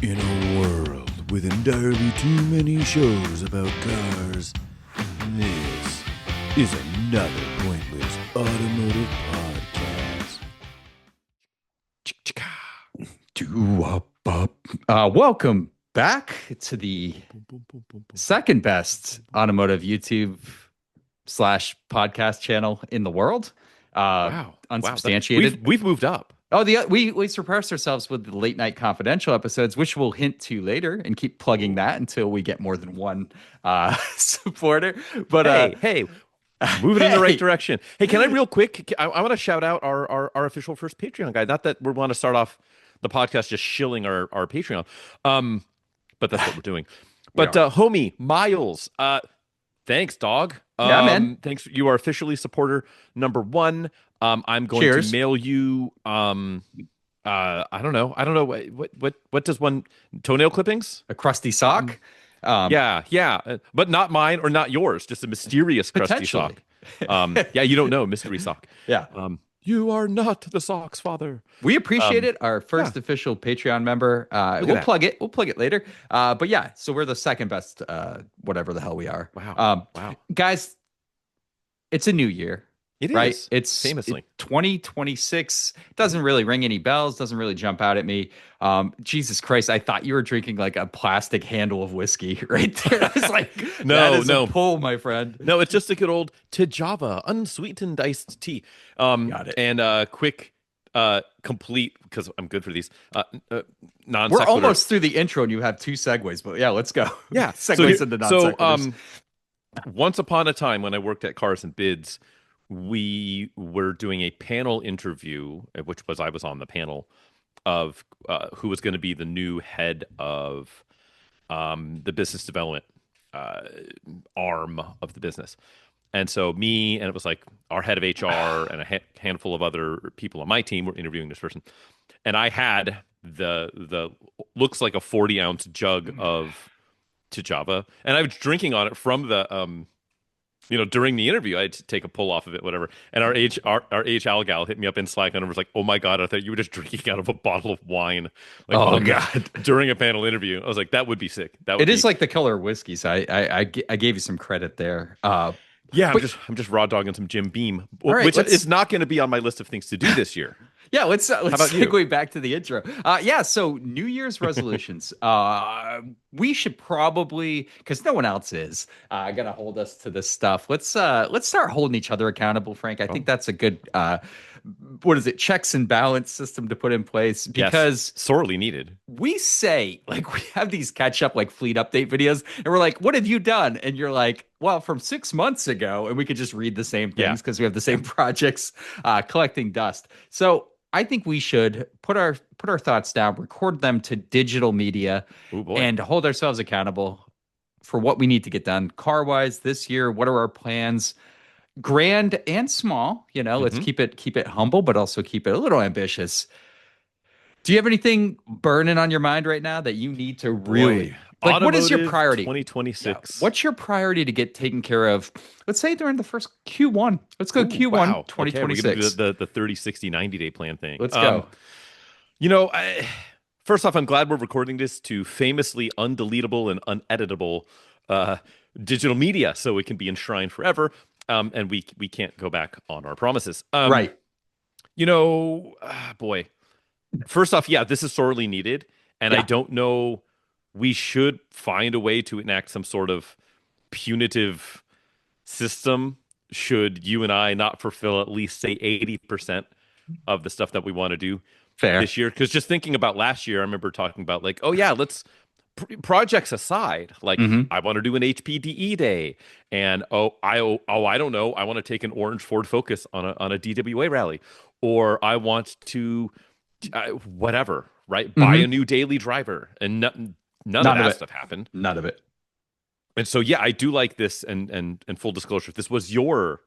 In a world with entirely too many shows about cars, this is another pointless automotive podcast. Welcome back to the second best automotive YouTube slash podcast channel in the world. Wow. Unsubstantiated. We've moved up. Oh, we surpassed ourselves with the late night confidential episodes, which we'll hint to later and keep plugging that until we get more than one supporter. But hey, moving in the right direction. Hey, can I real quick? I want to shout out our official first Patreon guy. Not that we want to start off the podcast just shilling our Patreon, but that's what we're doing. But homie Miles, thanks, dog. Yeah, man. Thanks. You are officially supporter number one. I'm going Cheers. to mail you. I don't know. What does one toenail clippings? A crusty sock. Yeah, but not mine or not yours. Just a mysterious crusty sock. Yeah, you don't know, mystery sock. Yeah. You are not the socks father. We appreciate it. Our first official Patreon member. We'll plug it. We'll plug it later. But yeah, so we're the second best, whatever the hell we are. Wow. Guys, it's a new year. It right? is. It's famously 2026. Doesn't really ring any bells. Doesn't really jump out at me. Jesus Christ! I thought you were drinking like a plastic handle of whiskey right there. I was like, that is a pull, my friend. No, it's just a good old Tejava unsweetened iced tea. Got it. And quick, complete, because I'm good for these. Non. We're almost through the intro, and you have two segues. But yeah, let's go. Yeah, segues into non sequiturs. Once upon a time, when I worked at Cars and Bids, we were doing a panel interview, which was I was on the panel of who was going to be the new head of the business development arm of the business. And so me, and it was like our head of HR and a handful of other people on my team were interviewing this person. And I had the looks like a 40-ounce jug of Tejava, and I was drinking on it from the during the interview. I had to take a pull off of it, whatever. And our HR gal hit me up in Slack and was like, "Oh my God, I thought you were just drinking out of a bottle of wine." Like, oh God! During a panel interview, I was like, "That would be sick." It is like the color of whiskey, so I gave you some credit there. Yeah, I'm just raw dogging some Jim Beam, right, which is not going to be on my list of things to do this year. Yeah, let's segue back to the intro. So New Year's resolutions. We should probably, because no one else is, gonna hold us to this stuff. Let's start holding each other accountable, Frank. I think that's a good checks and balance system to put in place, because sorely needed. We say, like, we have these catch up like fleet update videos, and we're like, what have you done? And you're like, well, from 6 months ago, and we could just read the same things because we have the same projects collecting dust. So I think we should put our thoughts down, record them to digital media, and hold ourselves accountable for what we need to get done car-wise this year. What are our plans? Grand and small, let's keep it humble, but also keep it a little ambitious. Do you have anything burning on your mind right now that you need to really, like, what is your priority? 2026. Yeah. What's your priority to get taken care of? Let's say during the first Q1. Let's go Q1 wow. 2026. Okay, we're gonna do the 30, 60, 90-day plan thing. Let's go. First off, I'm glad we're recording this to famously undeletable and uneditable digital media, so it can be enshrined forever. And we can't go back on our promises. Right. Boy. First off, this is sorely needed. And I don't know, we should find a way to enact some sort of punitive system should you and I not fulfill at least, say, 80% of the stuff that we want to do this year. Because just thinking about last year, I remember talking about like, let's projects aside, like I want to do an HPDE day, and I don't know, I want to take an orange Ford Focus on a DWA rally, or I want to whatever, right? Buy a new daily driver, and none of that stuff happened. None of it. And so I do like this, and full disclosure, this was your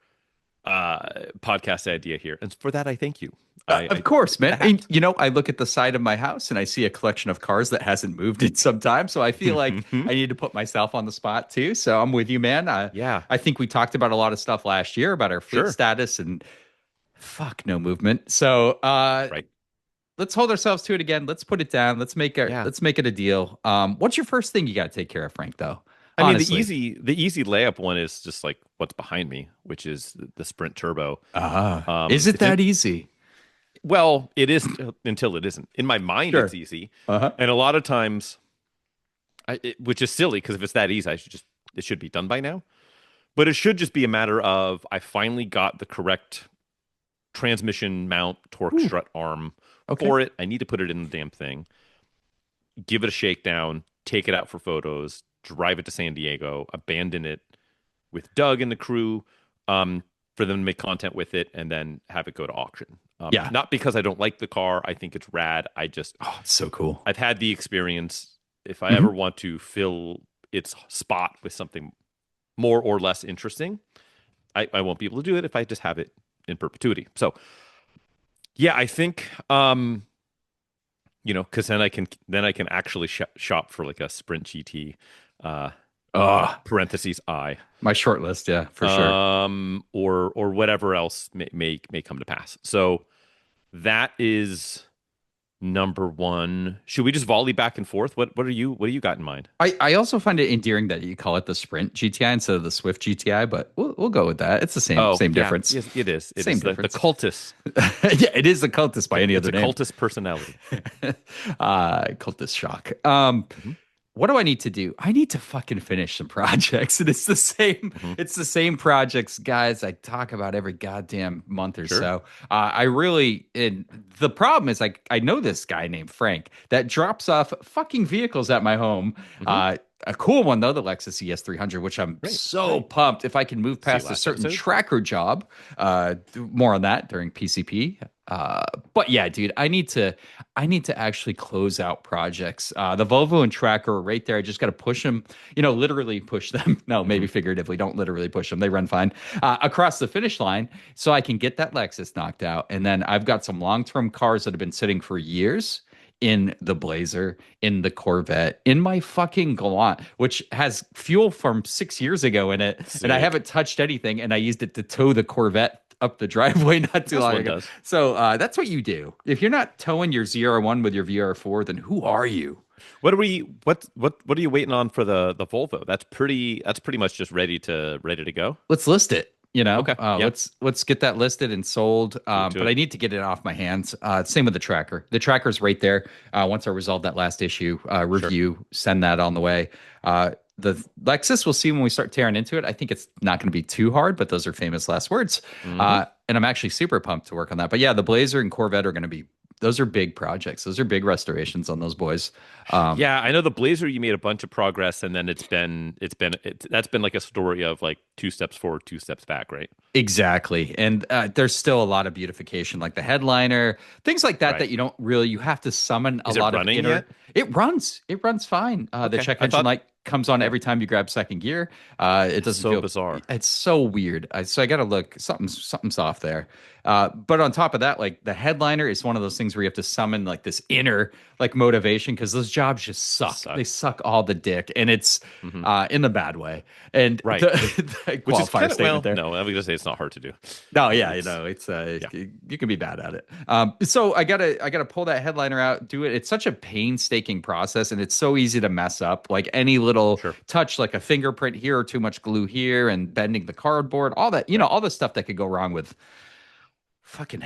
podcast idea here, and for that I thank you. Of course, man. And, I look at the side of my house and I see a collection of cars that hasn't moved in some time. So I feel like I need to put myself on the spot too. So I'm with you, man. I think we talked about a lot of stuff last year about our fleet status and no movement. So right. let's hold ourselves to it again. Let's put it down. Yeah. Let's make it a deal. What's your first thing you got to take care of, Frank, though? I mean, Honestly. the easy layup one is just like what's behind me, which is the Sprint Turbo. Is it It's in, that easy? well, it is until it isn't. In my mind, it's Sure. easy, Uh-huh. and a lot of times, which is silly because if it's that easy, it should be done by now. But it should just be a matter of I finally got the correct transmission mount torque Ooh, strut arm okay. for it. I need to put it in the damn thing, give it a shakedown, take it out for photos, drive it to San Diego, abandon it with Doug and the crew, for them to make content with it, and then have it go to auction. Yeah. Not because I don't like the car. I think it's rad. Oh, it's so cool. I've had the experience. If I Mhm. ever want to fill its spot with something more or less interesting, I won't be able to do it if I just have it in perpetuity. So yeah, I think because then I can actually shop for like a Sprint GT, uh, Oh, parentheses I, my short list. Yeah, for sure. or whatever else may come to pass. So that is number one. Should we just volley back and forth? What do you got in mind? I also find it endearing that you call it the Sprint GTI instead of the Swift GTI, but we'll go with that. It's the Oh, same yeah, difference. yes, it is. It Same is the difference. cultist. Yeah, it is the cultist by any It's other a name. cultist personality. Cultist shock. Mhm, What do I need to do? I need to fucking finish some projects. And mhm. it's the same projects, guys, I talk about every goddamn month or Sure. so. And the problem is like I know this guy named Frank that drops off fucking vehicles at my home. Mhm. A cool one though, the Lexus ES300, which I'm Great. so pumped if I can move See past a last certain episode. tracker job. More on that during PCP. But yeah, dude, I need to actually close out projects. The Volvo and Tracker are right there. I just got to push them, literally push them. No, maybe Mhm. figuratively. Don't literally push them. They run fine across the finish line so I can get that Lexus knocked out. And then I've got some long-term cars that have been sitting for years in the Blazer, in the Corvette, in my fucking Galant, which has fuel from 6 years ago in it. And I Sick. haven't touched anything. And I used it to tow the Corvette up the driveway not too As long one ago. does. So that's what you do. If you're not towing your ZR1 with your VR4, then who are you? What are you waiting on for the Volvo? That's pretty much just ready to go. Let's list it. Okay. Yeah. Let's get that listed and sold. Let's get to But it. I need to get it off my hands. Same with the tracker. The tracker's right there. Once I resolve that last issue Sure. review, send that on the way. The Lexus, we'll see when we start tearing into it. I think it's not going to be too hard, but those are famous last words. Hmm. And I'm actually super pumped to work on that. But yeah, the Blazer and Corvette are going to be, those are big projects. Those are big restorations on those boys. Yeah, I know the Blazer. You made a bunch of progress, and then that's been like a story of like two steps forward, two steps back, right? Exactly. And there's still a lot of beautification, like the headliner, things like that, Right. that you have to summon a Is it lot of running inner. yet? It runs fine. The Okay. check I engine thought. light comes on Yeah. every time you grab second gear. It doesn't So feel, bizarre. it's so weird. So I got to look, something's off there. But on top of that, like the headliner is one of those things where you have to summon like this inner like motivation because those jobs just suck. Suck. They suck all the dick, and it's Hmm. in the bad way. And Right. the Which is qualifier kind of statement there. no. I was gonna say it's not hard to do. No, yeah, It's it's yeah. you can be bad at it. So I gotta pull that headliner out, do it. It's such a painstaking process, and it's so easy to mess up. Like any little Sure. touch, like a fingerprint here or too much glue here, and bending the cardboard, all that, Right. all the stuff that could go wrong with fucking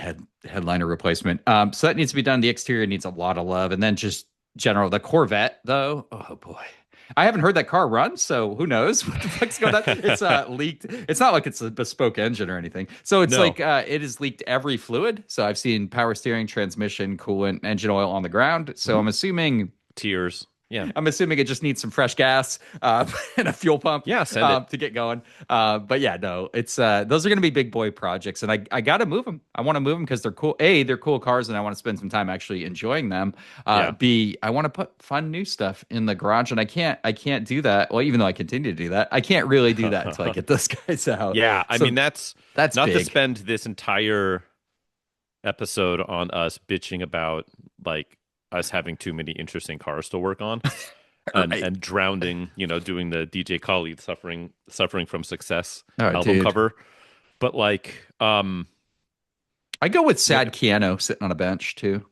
headliner replacement. So that needs to be done. The exterior needs a lot of love, and then just general the Corvette though. Oh boy. I haven't heard that car run, so who knows what the fuck's going on? It's leaked. It's not like it's a bespoke engine or anything. So it's No. like it has leaked every fluid. So I've seen power steering, transmission, coolant, engine oil on the ground. So Mhm. I'm assuming Tears. Yeah. it just needs some fresh gas and a fuel pump Yeah. Send it. to get going. But yeah, no, it's those are going to be big boy projects, and I got to move them. I want to move them because they're cool. A, they're cool cars, and I want to spend some time actually enjoying them. Yeah. B, I want to put fun new stuff in the garage, and I can't do that. Well, even though I continue to do that, I can't really do that until I get those guys out. Yeah. I So mean, that's that's not to big. spend this entire episode on us bitching about like us having too many interesting cars to work on and, Right. and drowning, doing the DJ Khaled suffering from success All right, album dude. cover. But like, I go with sad Keanu sitting on a bench too.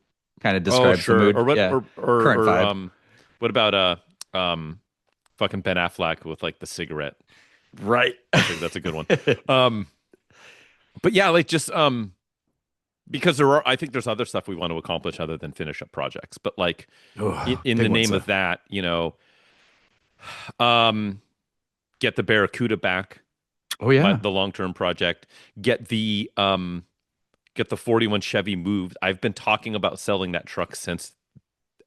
kind of Oh, describes the sure. mood. Or what? Yeah, current Or vibe. what about fucking Ben Affleck with like the cigarette? Right. That's a good one. Um, but yeah, like just because I think there's other stuff we want to accomplish other than finish up projects. But like Oh, in big the ones name though. of that, um, get the Barracuda back, Oh yeah. the long term project. Get the 41 Chevy moved. I've been talking about selling that truck since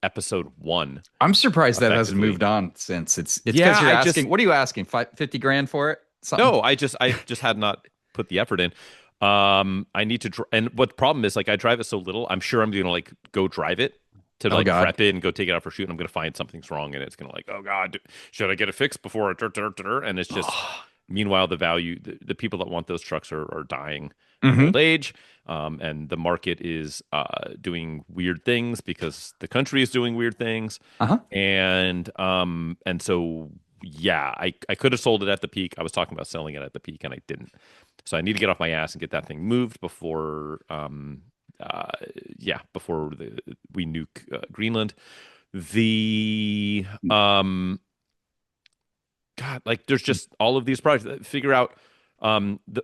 episode 1, I'm surprised that hasn't effectively. moved on since it's because Yeah, you're I asking. just What are you asking? 50 grand for it? Something? no, I just had not put the effort in. I need to, and what the problem is, like, I drive it so little. I'm sure I'm gonna like go drive it to Oh like God. prep it and go take it out for shoot. And I'm gonna find something's wrong, and it's gonna like, oh God, should I get it fixed before? And it's just, meanwhile, the people that want those trucks are dying of hmm old age, and the market is doing weird things because the country is doing weird things, Uh-huh. and so yeah, I could have sold it at the peak. I was talking about selling it at the peak, and I didn't. So I need to get off my ass and get that thing moved before, uh, before we nuke Greenland. The God, like there's just all of these projects. Figure out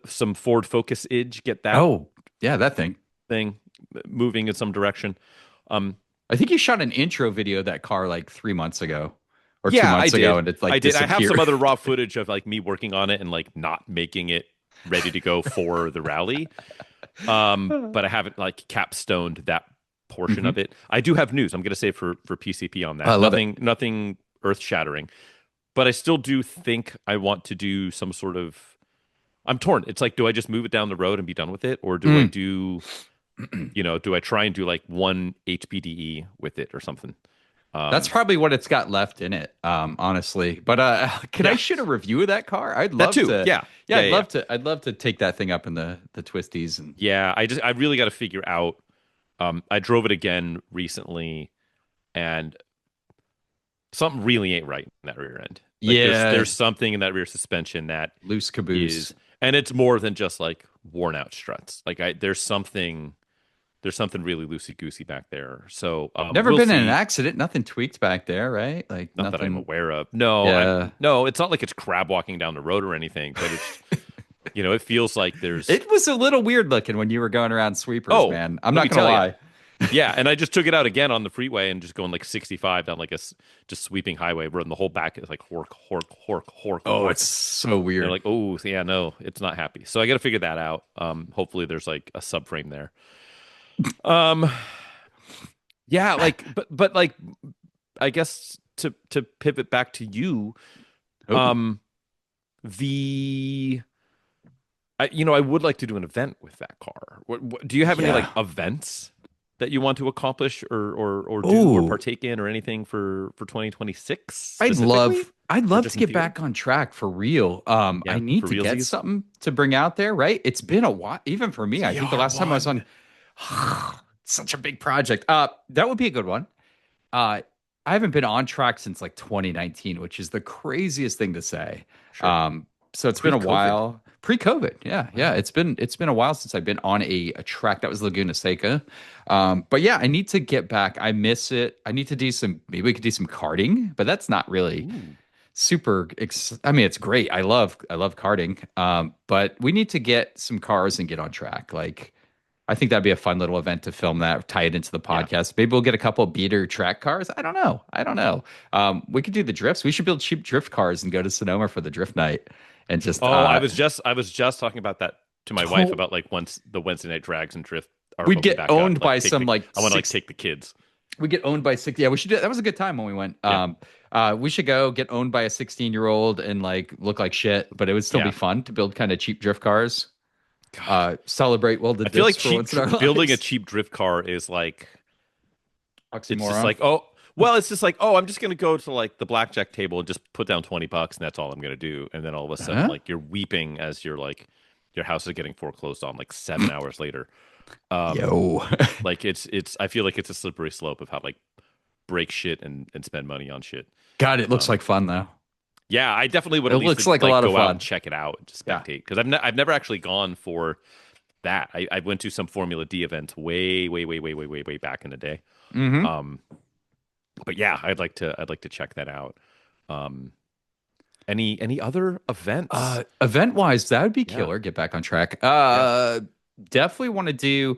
some Ford Focus Edge, get that Oh yeah, that thing. thing moving in some direction. Um, I think you shot an intro video of that car like 3 months ago or two yeah, I months ago, did. and it's I like did. I have some disappeared. other raw footage of like me working on it and like not making it ready to go for the rally. But I haven't like capstoned that portion hmm of it. I do have news. I'm going to say for PCP on I that. love it. Nothing earth shattering, but I still do think I want to do some sort of. I'm torn. It's like, do I just move it down the road and be done with it, or do I Mm. do, do I try and do like one HPDE with it or something? That's probably what it's got left in it, honestly. But can I Yeah, shoot a review of that car? I'd that love too. to. Yeah, Yeah, yeah, I'd yeah, yeah. love to. I'd love to take that thing up in the twisties and. Yeah, I really got to figure out. I drove it again recently, and something really ain't right in that rear end. Like Yeah, there's something in that rear suspension that loose caboose. is, and it's more than just like worn out struts. Like there's something really loosey goosey back there. So Never we'll been in an see. accident. Nothing tweaked back there, right? Like Not that I'm nothing. aware of. No, Yeah. no. It's not like it's crab walking down the road or anything, but it's it feels like there's. It was a little weird looking when you were going around sweepers, Oh, man. I'm let not me gonna tell you. lie. Yeah, and I just took it out again on the freeway and just going like 65 down like just sweeping highway, where the whole back is like hork, hork, hork, hork, Oh, hork. it's so They're weird. like, oh, yeah, no, it's not happy. So I got to figure that out. Hopefully there's like a subframe there. Um, yeah, like, but like, I guess to pivot back to you, Oh, um, the I would like to do an event with that car. Do you have any like yeah. events that you want to accomplish or do or Oh, partake in or anything for 2026 I'd specifically, love I'd or love just to in get theory? back on track for real. I Yeah, need for to get realsies. something to bring out there, right? It's been a while, even for me. I think the last time I was ZR1. on such a big project. That would be a good one. Uh, I haven't been on track since like 2019, which is the craziest thing to say. Sure. So it's been a Pre-COVID. while. Pre-COVID, yeah, yeah. Wow. It's been a while since I've been on a track that was Laguna Seca. But yeah, I need to get back. I miss it. I need to do some. Maybe we could do some karting, but that's not really Ooh. super. I mean, it's great. I love karting. But we need to get some cars and get on track. Like I think that'd be a fun little event to film that, tie it into the Yeah. podcast. Maybe we'll get a couple beater track cars. I don't know. I don't know. We could do the drifts. We should build cheap drift cars and go to Sonoma for the drift night and just Oh, I was just talking about that to my wife to- about like once the Wednesday night drags and drift are we'd open get back up. owned Like by some like I want to like six. take the kids. We get owned by six. Yeah, we should do that. Was a good time when we went. Yeah. We should go get owned by a 16-year-old and like look like shit, but it would still be Yeah. fun to build kind of cheap drift cars. God. Celebrate the I feel like dips for once in our building a lives. cheap drift car is like it's just Oxymoron. like, oh, well, it's just like, oh, I'm just gonna go to like the blackjack table and just put down $20 and that's all I'm gonna do. And then all of a sudden, Huh? like you're weeping as you're like your house is getting foreclosed on like 7 hours later. Um, Yo. like it's I feel like it's a slippery slope of how like break shit and spend money on shit. God, it looks Um, like fun though. yeah, I definitely would It at least looks like a lot of go out fun. and check it out and just Yeah. spectate because I've never actually gone for that. I went to some Formula D events way back in the day. Mm-hmm. But yeah, I'd like to check that out. Um, any other events? Event wise, that would be Yeah, killer. Get back on track. yeah, Definitely want to do,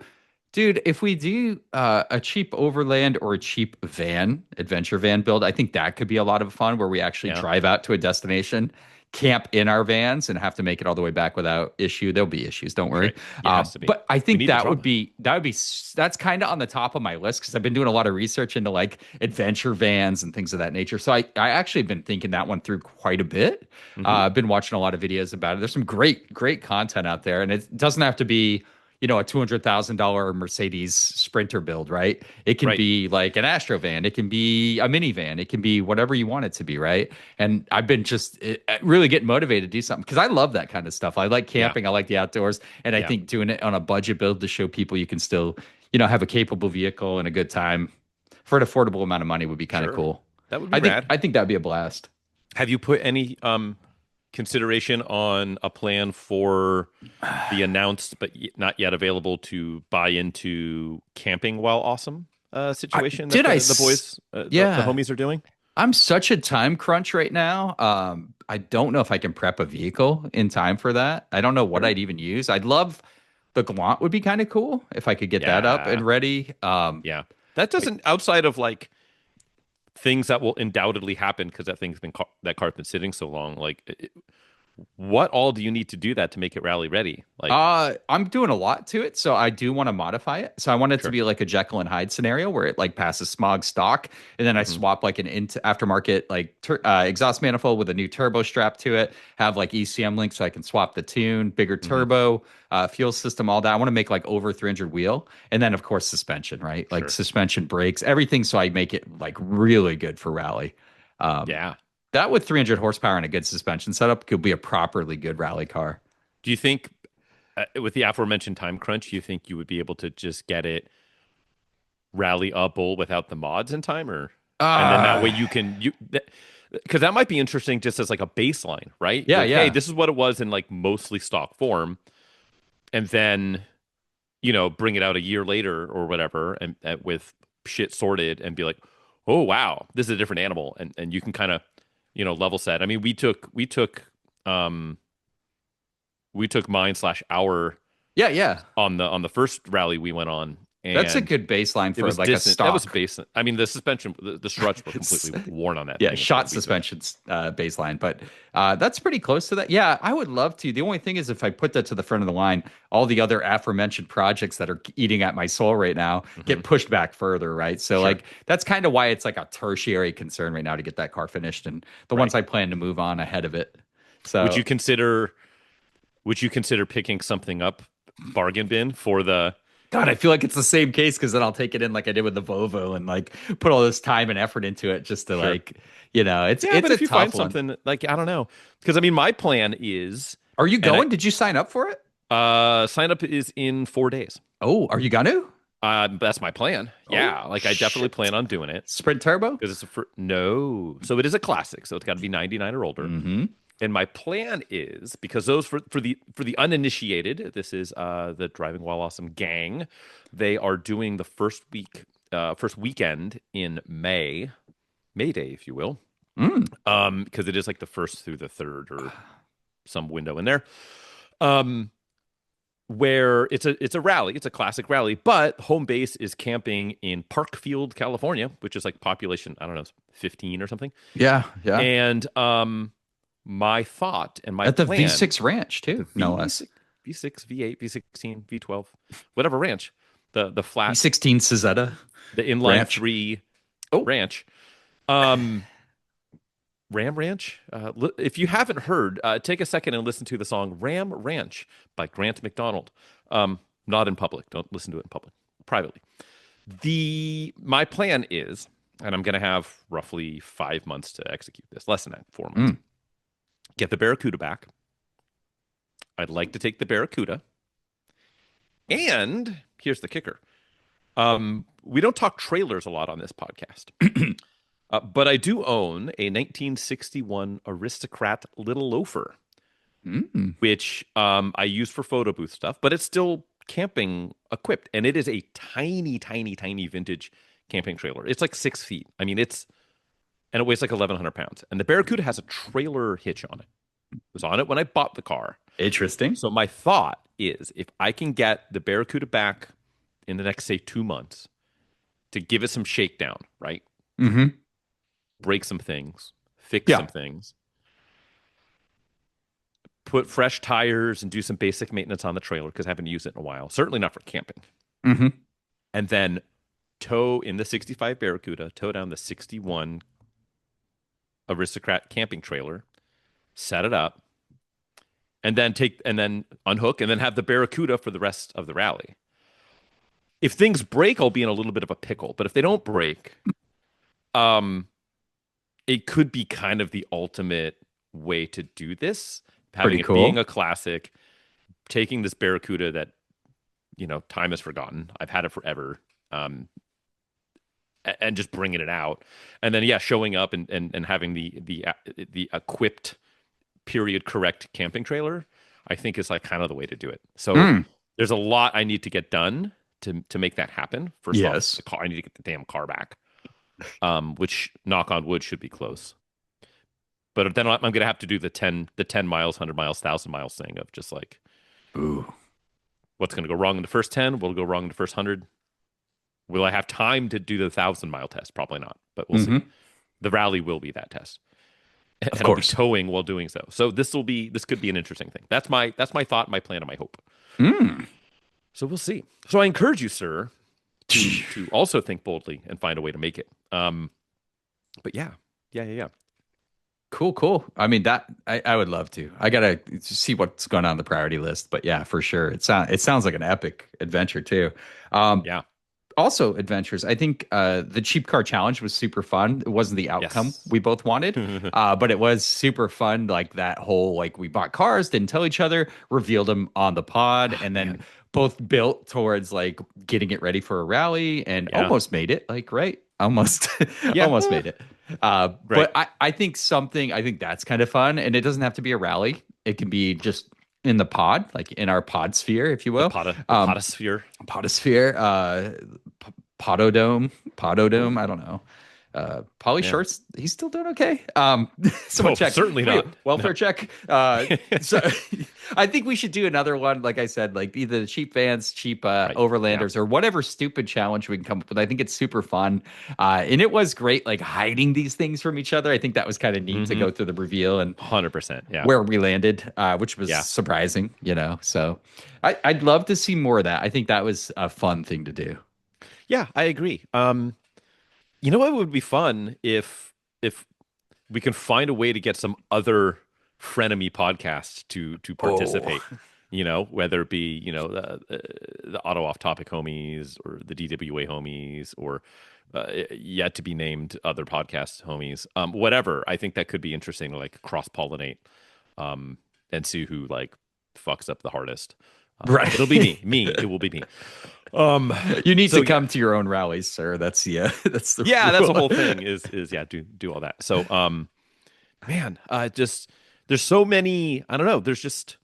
dude. If we do a cheap overland or a cheap van, adventure van build, I think that could be a lot of fun where we actually yeah. drive out to a destination, camp in our vans, and have to make it all the way back without issue. There'll be issues, don't worry. Right. Yeah, it has to be. But I We think need the drama. that's kind of on the top of my list because I've been doing a lot of research into like adventure vans and things of that nature. So I actually have been thinking that one through quite a bit. Hmm. I've been watching a lot of videos about it. There's some great content out there, and it doesn't have to be, a $200,000 Mercedes Sprinter build, right? It can Right. be like an Astro van, it can be a minivan, it can be whatever you want it to be, right? And I've been just really getting motivated to do something because I love that kind of stuff. I like Yeah. camping, I like the outdoors, and I Yeah. think doing it on a budget build to show people you can still, have a capable vehicle and a good time for an affordable amount of money would be kind of Sure. cool. That would be I think rad. I think that'd be a blast. Have you put any consideration on a plan for the announced but not yet available to buy into camping while awesome I, situation that did I? the boys the Yeah. homies are doing? I'm such a time crunch right now. I don't know if I can prep a vehicle in time for that. I don't know what Sure. I'd even use. I'd love the Glant would be kind of cool if I could get that up Yeah. and ready. Yeah. That doesn't outside of like things that will undoubtedly happen because that car's been sitting so long. Like, what all do you need to do that to make it rally ready? Like, I'm doing a lot to it, so I do want to modify it. So I want it to sure. be like a Jekyll and Hyde scenario where it like passes smog stock, and then I Hmm. swap like an aftermarket like exhaust manifold with a new turbo strap to it. Have like ECM links so I can swap the tune, bigger Hmm. turbo, fuel system, all that. I want to make like over 300 wheel, and then of course suspension, right? Like Sure. suspension, brakes, everything, so I make it like really good for rally. Um, Yeah. that with 300 horsepower and a good suspension setup could be a properly good rally car. Do you think, with the aforementioned time crunch, you think you would be able to just get it rally upable without the mods in time, or and then that way Uh, you can because that might be interesting just as like a baseline, right? yeah, Like, hey, yeah. this is what it was in like mostly stock form, and then bring it out a year later or whatever, and with shit sorted, and be like, oh wow, this is a different animal, and you can kind of level set. I mean, um we took mine slash our Yeah, yeah. on the first rally we went on, That's a and good baseline it for was like a distant. That was stock. basic. I mean, the suspension, the struts were It's- completely worn on that yeah, thing. shot We took. suspensions baseline, but that's pretty close to that. Yeah, I would love to. The only thing is, if I put that to the front of the line, all the other aforementioned projects that are eating at my soul right now Mhm. get pushed back further, right? So, Sure. like, that's kind of why it's like a tertiary concern right now to get that car finished, and the Right. ones I plan to move on ahead of it. Would you So, consider would you consider picking something up bargain bin for the God, I feel like it's the same case because then I'll take it in like I did with the Volvo and like put all this time and effort into it just to sure. like, it's Yeah, it's but a if you find tough one. something like, I don't know. Because I mean, my plan is, Are you and going? Did you sign up for it? sign up is in 4 days. Oh, are you gonna? That's my plan. Oh, Yeah, like I definitely shit. plan on doing it Sprint Turbo? because no. So it is a classic, so it's got to be 99 or older. Mm-hmm. And my plan is, because those for the uninitiated, this is the Driving While Awesome gang. They are doing the first weekend in May Day, if you will, Mm. because it is like the first through the third or some window in there. Um, where it's a rally, it's a classic rally, but home base is camping in Parkfield, California, which is like population, I don't know, 15 or something. Yeah, yeah. And my thought and my At the plan, V6 Ranch the too, no less. V6, V8, V16, V12, whatever ranch, the flat, V16 Cizetta the inline Ranch. three Oh, ranch, Ram Ranch. If you haven't heard, take a second and listen to the song Ram Ranch by Grant McDonald. Not in public. Don't listen to it in public. Privately. My plan is, and I'm going to have roughly 5 months to execute this, less than that, 4 months. Mm. Get the Barracuda back. I'd like to take the Barracuda. And here's the kicker. We don't talk trailers a lot on this podcast. But I do own a 1961 Aristocrat Little Loafer, mm. which I use for photo booth stuff, but it's still camping equipped. And it is a tiny, tiny, tiny vintage camping trailer. It's like 6 feet. I mean, and it weighs like 1,100 pounds. And the Barracuda has a trailer hitch on it. It was on it when I bought the car. Interesting. So my thought is if I can get the Barracuda back in the next, say, 2 months to give it some shakedown, right? Mm-hmm. Break some things, fix some things, put fresh tires and do some basic maintenance on the trailer because I haven't used it in a while. Certainly not for camping. Mm-hmm. And then tow in the 65 Barracuda, tow down the 61 Aristocrat camping trailer, set it up, and then unhook and then have the Barracuda for the rest of the rally. If things break, I'll be in a little bit of a pickle. But if they don't break, it could be kind of the ultimate way to do this. Having it being a classic, taking this Barracuda that, time has forgotten. I've had it forever. And just bringing it out. And then, showing up and having the equipped period correct camping trailer, I think is like kind of the way to do it. So there's a lot I need to get done to make that happen. First off, I need to get the damn car back, which knock on wood should be close. But then I'm going to have to do the 10 miles, 100 miles, 1,000 miles thing of just like, ooh, what's going to go wrong in the first 10? What'll go wrong in the first 100? Will I have time to do the 1,000-mile test? Probably not, but we'll see. The rally will be that test. And I'll be towing while doing so. So this could be an interesting thing. That's my thought, my plan, and my hope. So we'll see. So I encourage you, sir, to also think boldly and find a way to make it. But yeah. Cool. I mean, that I would love to. I gotta see what's going on the priority list, but yeah, for sure. It sounds like an epic adventure too. Yeah. Also, adventures. I think the cheap car challenge was super fun. It wasn't the outcome we both wanted, but it was super fun. Like that whole we bought cars, didn't tell each other, revealed them on the pod, and then both built towards getting it ready for a rally, and almost made it. Almost made it. But I think that's kind of fun, and it doesn't have to be a rally. It can be just in the pod, in our pod sphere, if you will. Podosphere. Pododome. I don't know. Pauly Short's, he's still doing okay. Someone check. Certainly not. Welfare check. So I think we should do another one. Like I said, either the cheap vans, cheap overlanders, or whatever stupid challenge we can come up with. I think it's super fun. And it was great, hiding these things from each other. I think that was kind of neat to go through the reveal and 100%. Where we landed, which was surprising, So I'd love to see more of that. I think that was a fun thing to do. Yeah, I agree. You know what would be fun if we can find a way to get some other frenemy podcasts to participate. Whether it be the Auto Off Topic homies or the DWA homies or yet to be named other podcast homies. Whatever. I think that could be interesting to cross pollinate and see who fucks up the hardest. Right. It'll be me. It will be me. You need to come to your own rallies, sir. That's the that's the whole thing is do all that. So man, just there's so many, I don't know, there's just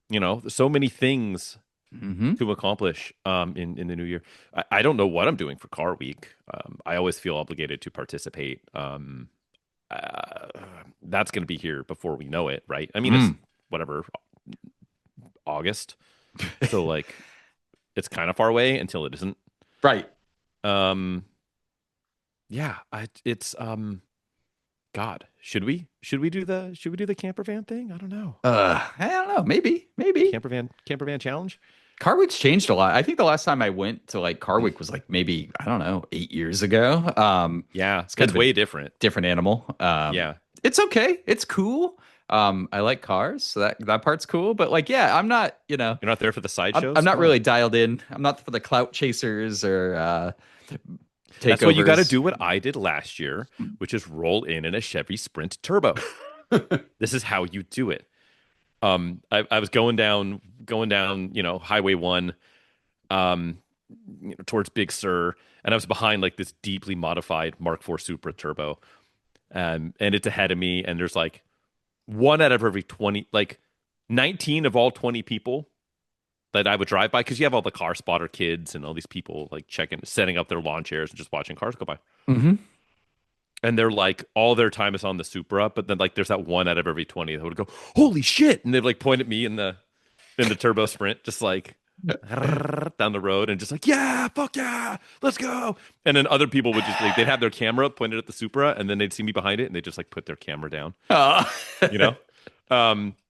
there's so many things to accomplish in the new year. I don't know what I'm doing for Car Week. I always feel obligated to participate. That's going to be here before we know it, right? I mean, it's whatever, August. So it's kind of far away until it isn't. Right. Yeah, it's God, should we do the camper van thing? I don't know. I don't know. Maybe camper van challenge. Car Week's changed a lot. I think the last time I went to Car Week was maybe, I don't know, 8 years ago. Yeah, it's way different animal. Yeah, it's okay. It's cool. I like cars, so that part's cool. But I'm not, You're not there for the sideshows? I'm not really dialed in. I'm not for the clout chasers or takeovers. That's what you got to do what I did last year, which is roll in a Chevy Sprint Turbo. This is how you do it. I was going down, Highway 1, towards Big Sur, and I was behind this deeply modified Mark IV Supra Turbo, and it's ahead of me, and there's one out of every 20, 19 of all 20 people, that I would drive by, because you have all the car spotter kids and all these people like setting up their lawn chairs and just watching cars go by. Mm-hmm. And they're like, all their time is on the Supra, but then like there's that one out of every 20 that would go, holy shit, and they'd like point at me in the turbo sprint, just like down the road, and just like, yeah, fuck yeah, let's go. And then other people would just like, they'd have their camera pointed at the Supra, and then they'd see me behind it, and they just like put their camera down, you know.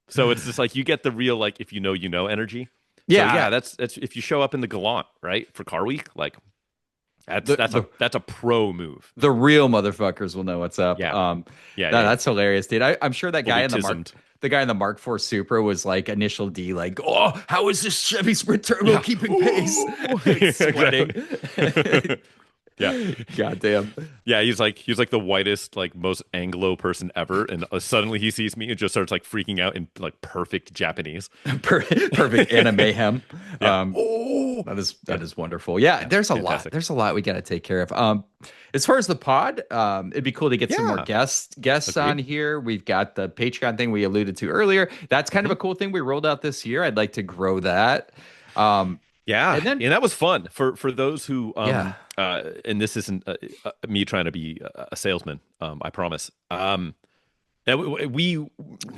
So it's just like, you get the real like, if you know energy. Yeah, so, yeah, that's if you show up in the Galant, right, for Car Week, like that's a pro move. The real motherfuckers will know what's up. Yeah. That's hilarious, dude. I'm sure that guy the guy in the Mark IV Supra was like Initial D, like, oh, how is this Chevy Sprint Turbo keeping pace? Sweating. Yeah. Goddamn. Yeah, he's like the whitest, like most Anglo person ever, and suddenly he sees me and just starts like freaking out in like perfect Japanese. Perfect anime mayhem. Yeah. That is wonderful. Yeah, there's a fantastic. lot. There's a lot we got to take care of. As far as the pod, it'd be cool to get some more guests Agreed. on here. We've got the Patreon thing we alluded to earlier. That's kind of a cool thing we rolled out this year. I'd like to grow that. Yeah, and that was fun for those who and this isn't me trying to be a salesman, I promise. That we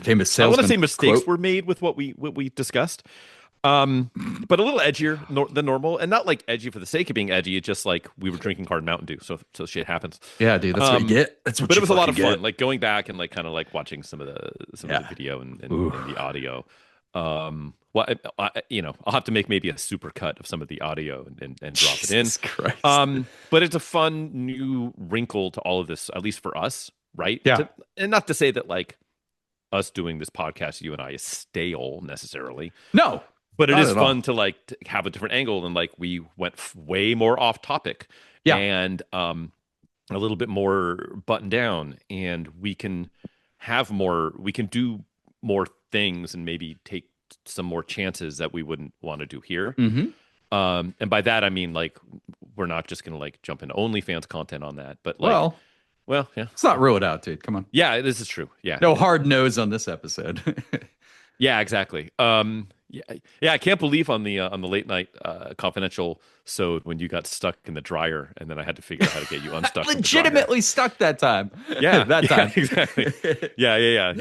famous salesman. I want to say mistakes quote. were made with what we discussed, but a little edgier than normal, and not like edgy for the sake of being edgy. It's just like we were drinking hard Mountain Dew, so shit happens. Yeah, dude, that's what you get. That's what. But it was a lot of get. fun, like going back and like kind of like watching some of the video and the audio. Well, I'll have to make maybe a super cut of some of the audio and drop it in. Jesus Christ. But it's a fun new wrinkle to all of this, at least for us, right? Yeah. And not to say that like us doing this podcast, you and I, is stale necessarily. No, but it is fun to like to have a different angle, and like we went way more off topic. Yeah. And a little bit more buttoned down, and we can do more things and maybe take some more chances that we wouldn't want to do here. Mm-hmm. And by that I mean like we're not just gonna like jump into OnlyFans content on that, but like, well, yeah, let's not rule it out, dude. Come on. Yeah, this is true. Yeah, no hard nose on this episode. Yeah, exactly. Yeah, I can't believe on the late night confidential sode when you got stuck in the dryer, and then I had to figure out how to get you unstuck. Legitimately stuck that time. Yeah, that time. Exactly. Yeah.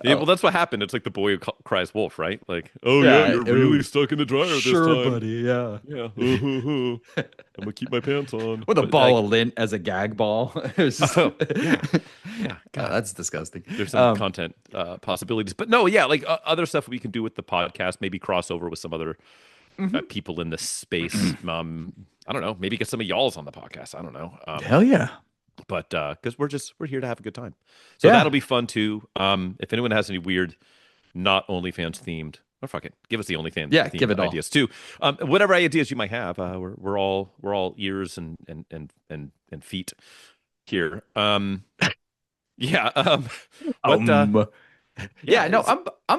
Well, that's what happened. It's like the boy who cries wolf, right? Like, you're really stuck in the dryer this time, buddy. Yeah. I'm gonna keep my pants on with a ball of lint as a gag ball. It was just, yeah. God, that's disgusting. There's some content possibilities, but no, yeah, like other stuff we can do with the podcast. Maybe crossover with some other people in this space. I don't know. Maybe get some of y'all's on the podcast. I don't know. Hell yeah. But because we're here to have a good time, so that'll be fun too. If anyone has any weird, not OnlyFans themed, or fuck it, give us the OnlyFans themed ideas too. Whatever ideas you might have, we're all ears and feet here. I'm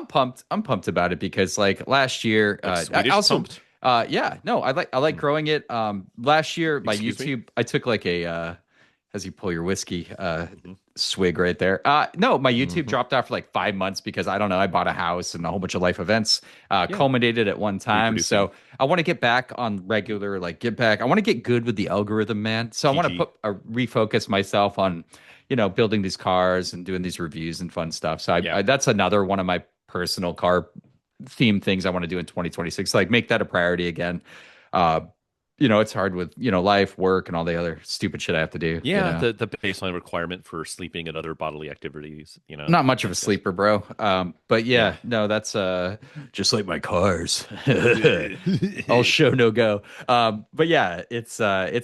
pumped. I'm pumped about it because like last year, I also pumped. I like growing it. Last year, my YouTube, I took like a as you pull your whiskey swig right there. My YouTube dropped off for like 5 months because I don't know. I bought a house and a whole bunch of life events culminated at one time. So I want to get back on regular, I want to get good with the algorithm, man. So I want to refocus myself on, building these cars and doing these reviews and fun stuff. So that's another one of my personal car theme things I want to do in 2026. Like make that a priority again. It's hard with, life, work, and all the other stupid shit I have to do. Yeah, the baseline requirement for sleeping and other bodily activities, Not much of a sleeper, bro. But that's just like my cars. All show, no go. But yeah, it's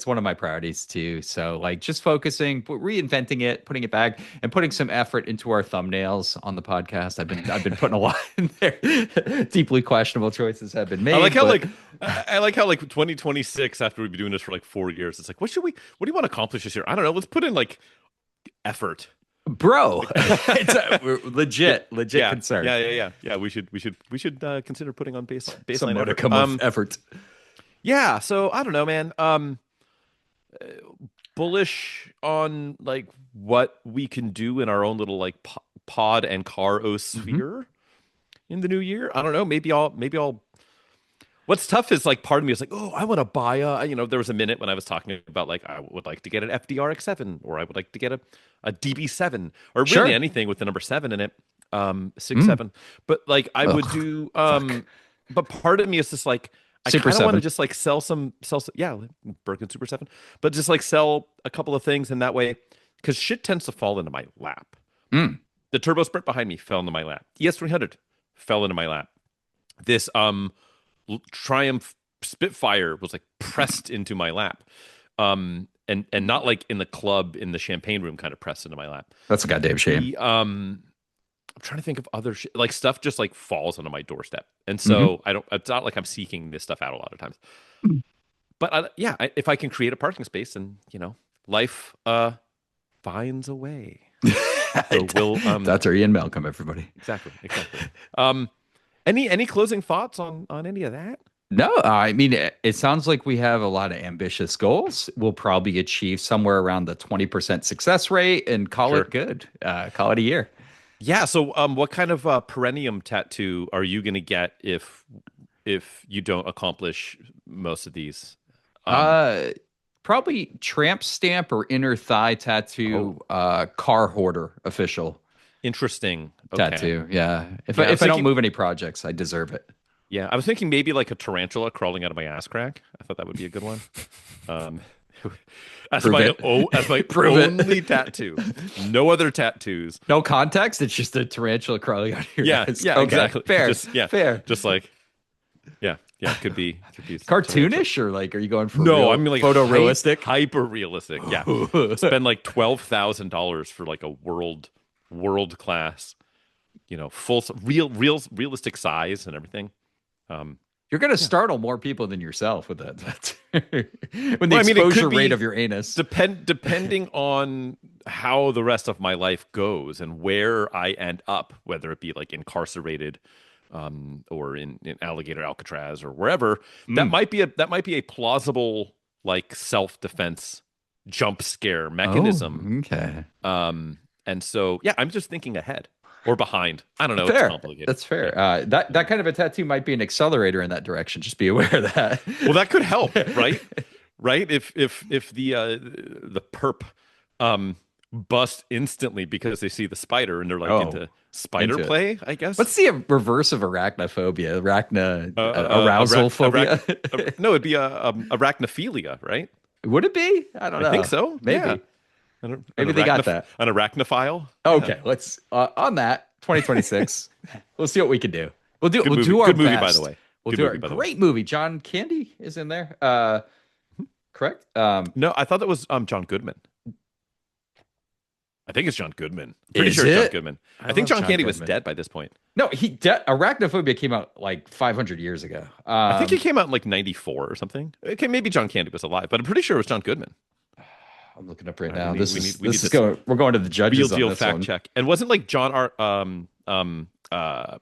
one of my priorities too. So like just focusing, reinventing it, putting it back, and putting some effort into our thumbnails on the podcast. I've been putting a lot in there. Deeply questionable choices have been made. I like how 2026, after we've been doing this for like 4 years, it's like, what do you want to accomplish this year? I don't know. Let's put in like effort, bro. It's a legit concern. Yeah. We should consider putting on baseline some effort. Of effort. Yeah. So I don't know, man. Bullish on like what we can do in our own little like pod and car sphere in the new year. I don't know. Maybe I'll What's tough is like part of me is like, oh, I want to buy there was a minute when I was talking about like I would like to get an FDRX7 or I would like to get a DB7 or really Sure. anything with the number 7 in it. 6 Mm. 7. But like I would Ugh, do fuck. but part of me is just like I Super kind of want to 7. just like sell some, yeah, Birkin Super 7, but just like sell a couple of things in that way because shit tends to fall into my lap. Mm. The Turbo Sprint behind me fell into my lap. ES300 fell into my lap. This Triumph Spitfire was like pressed into my lap. And not like in the club in the champagne room kind of pressed into my lap. That's a goddamn shame. I'm trying to think of other like stuff just like falls onto my doorstep. And so it's not like I'm seeking this stuff out a lot of times. But if I can create a parking space and, life finds a way. So we'll That's our Ian Malcolm, everybody. Exactly. Any closing thoughts on any of that? No, I mean, it sounds like we have a lot of ambitious goals. We'll probably achieve somewhere around the 20% success rate and call it good. Call it a year. Yeah. So, what kind of perennium tattoo are you going to get if you don't accomplish most of these? Probably tramp stamp or inner thigh tattoo. Car hoarder official Interesting. Okay. tattoo. Yeah. If Yeah, I don't move any projects, I deserve it. Yeah, I was thinking maybe like a tarantula crawling out of my ass crack. I thought that would be a good one. As Prove my it. as my Prove it. only tattoo. No other tattoos. No context. It's just a tarantula crawling out of your ass. Yeah, Okay, exactly. Fair. Fair. Just like could be Cartoonish or like, are you going for I mean like photorealistic? hyper realistic. Yeah, spend like $12,000 for like a world class, full realistic size and everything. You're going to startle more people than yourself with that. When the exposure rate of your anus. Depending on how the rest of my life goes and where I end up, whether it be like incarcerated, or in Alligator Alcatraz or wherever, that might be a plausible like self-defense jump scare mechanism. Okay. And so I'm just thinking ahead. Or behind. I don't know. Fair. It's complicated. That's fair. That kind of a tattoo might be an accelerator in that direction. Just be aware of that. Well, that could help, right? Right? If the perp bust instantly because they see the spider and they're like into spider play, I guess. What's the reverse of arachnophobia? Arousal phobia? No, it'd be arachnophilia, right? Would it be? I don't know. I think so. Maybe. Yeah. Maybe they got that. An arachnophile. Okay, let's on that 2026. We'll see what we can do. We'll do our good best. movie, by the way. We'll do our great movie. John Candy is in there. Correct? No, I thought that was John Goodman. I think it's John Goodman. Pretty Is sure it's it? John Goodman. I think John Candy was dead by this point. No, Arachnophobia came out like 500 years ago. I think he came out in like 94 or something. Okay, maybe John Candy was alive, but I'm pretty sure it was John Goodman. I'm looking up right now. We need we're going to the judges. Real deal on this fact one. check. And wasn't like John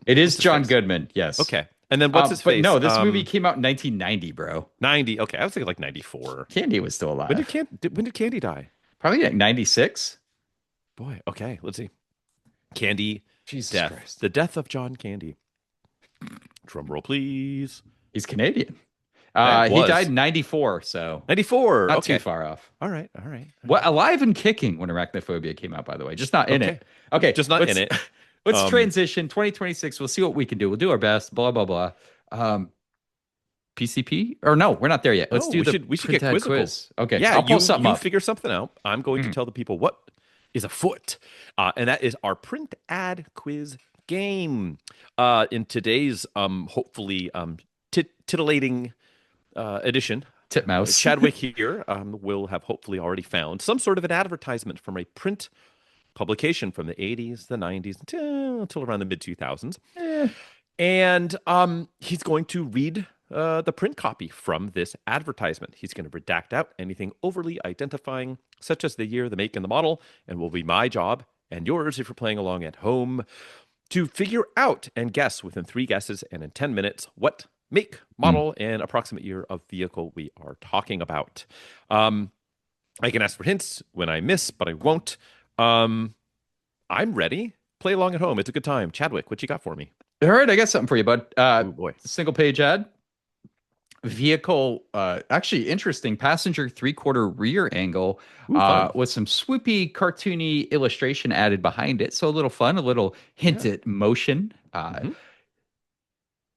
It is John Goodman. Yes. Okay. And then what's his but face? No, this movie came out in 1990, bro. 90. Okay, I was thinking like 94. Candy was still alive. When did Candy die? Probably like 96. Boy. Okay. Let's see. Candy. Jesus death. Christ. The death of John Candy. Drum roll, please. He's Canadian. He died in 94, so 94. Not too far off. All right. Well, alive and kicking when Arachnophobia came out, by the way. Just not in it. Okay. Just not in it. Let's transition. 2026. We'll see what we can do. We'll do our best. Blah, blah, blah. PCP? Or no, we're not there yet. Let's do we should get quiz. Okay. Yeah, I'll pull something up. Figure something out. I'm going to tell the people what is afoot. And that is our print ad quiz game. In today's hopefully titillating edition, Titmouse. Chadwick here will have hopefully already found some sort of an advertisement from a print publication from the 80s, the 90s, until around the mid 2000s. And he's going to read the print copy from this advertisement. He's going to redact out anything overly identifying, such as the year, the make, and the model, and will be my job and yours if you're playing along at home to figure out and guess within 3 guesses and in 10 minutes what make, model, and approximate year of vehicle we are talking about. I can ask for hints when I miss, but I won't. I'm ready. Play along at home. It's a good time. Chadwick, what you got for me? All right, I got something for you, bud. Oh, boy. Single page ad. vehicle, actually interesting passenger three-quarter rear angle, Ooh, fun. with some swoopy, cartoony illustration added behind it. So a little fun, a little hint Yeah. at motion. Hmm.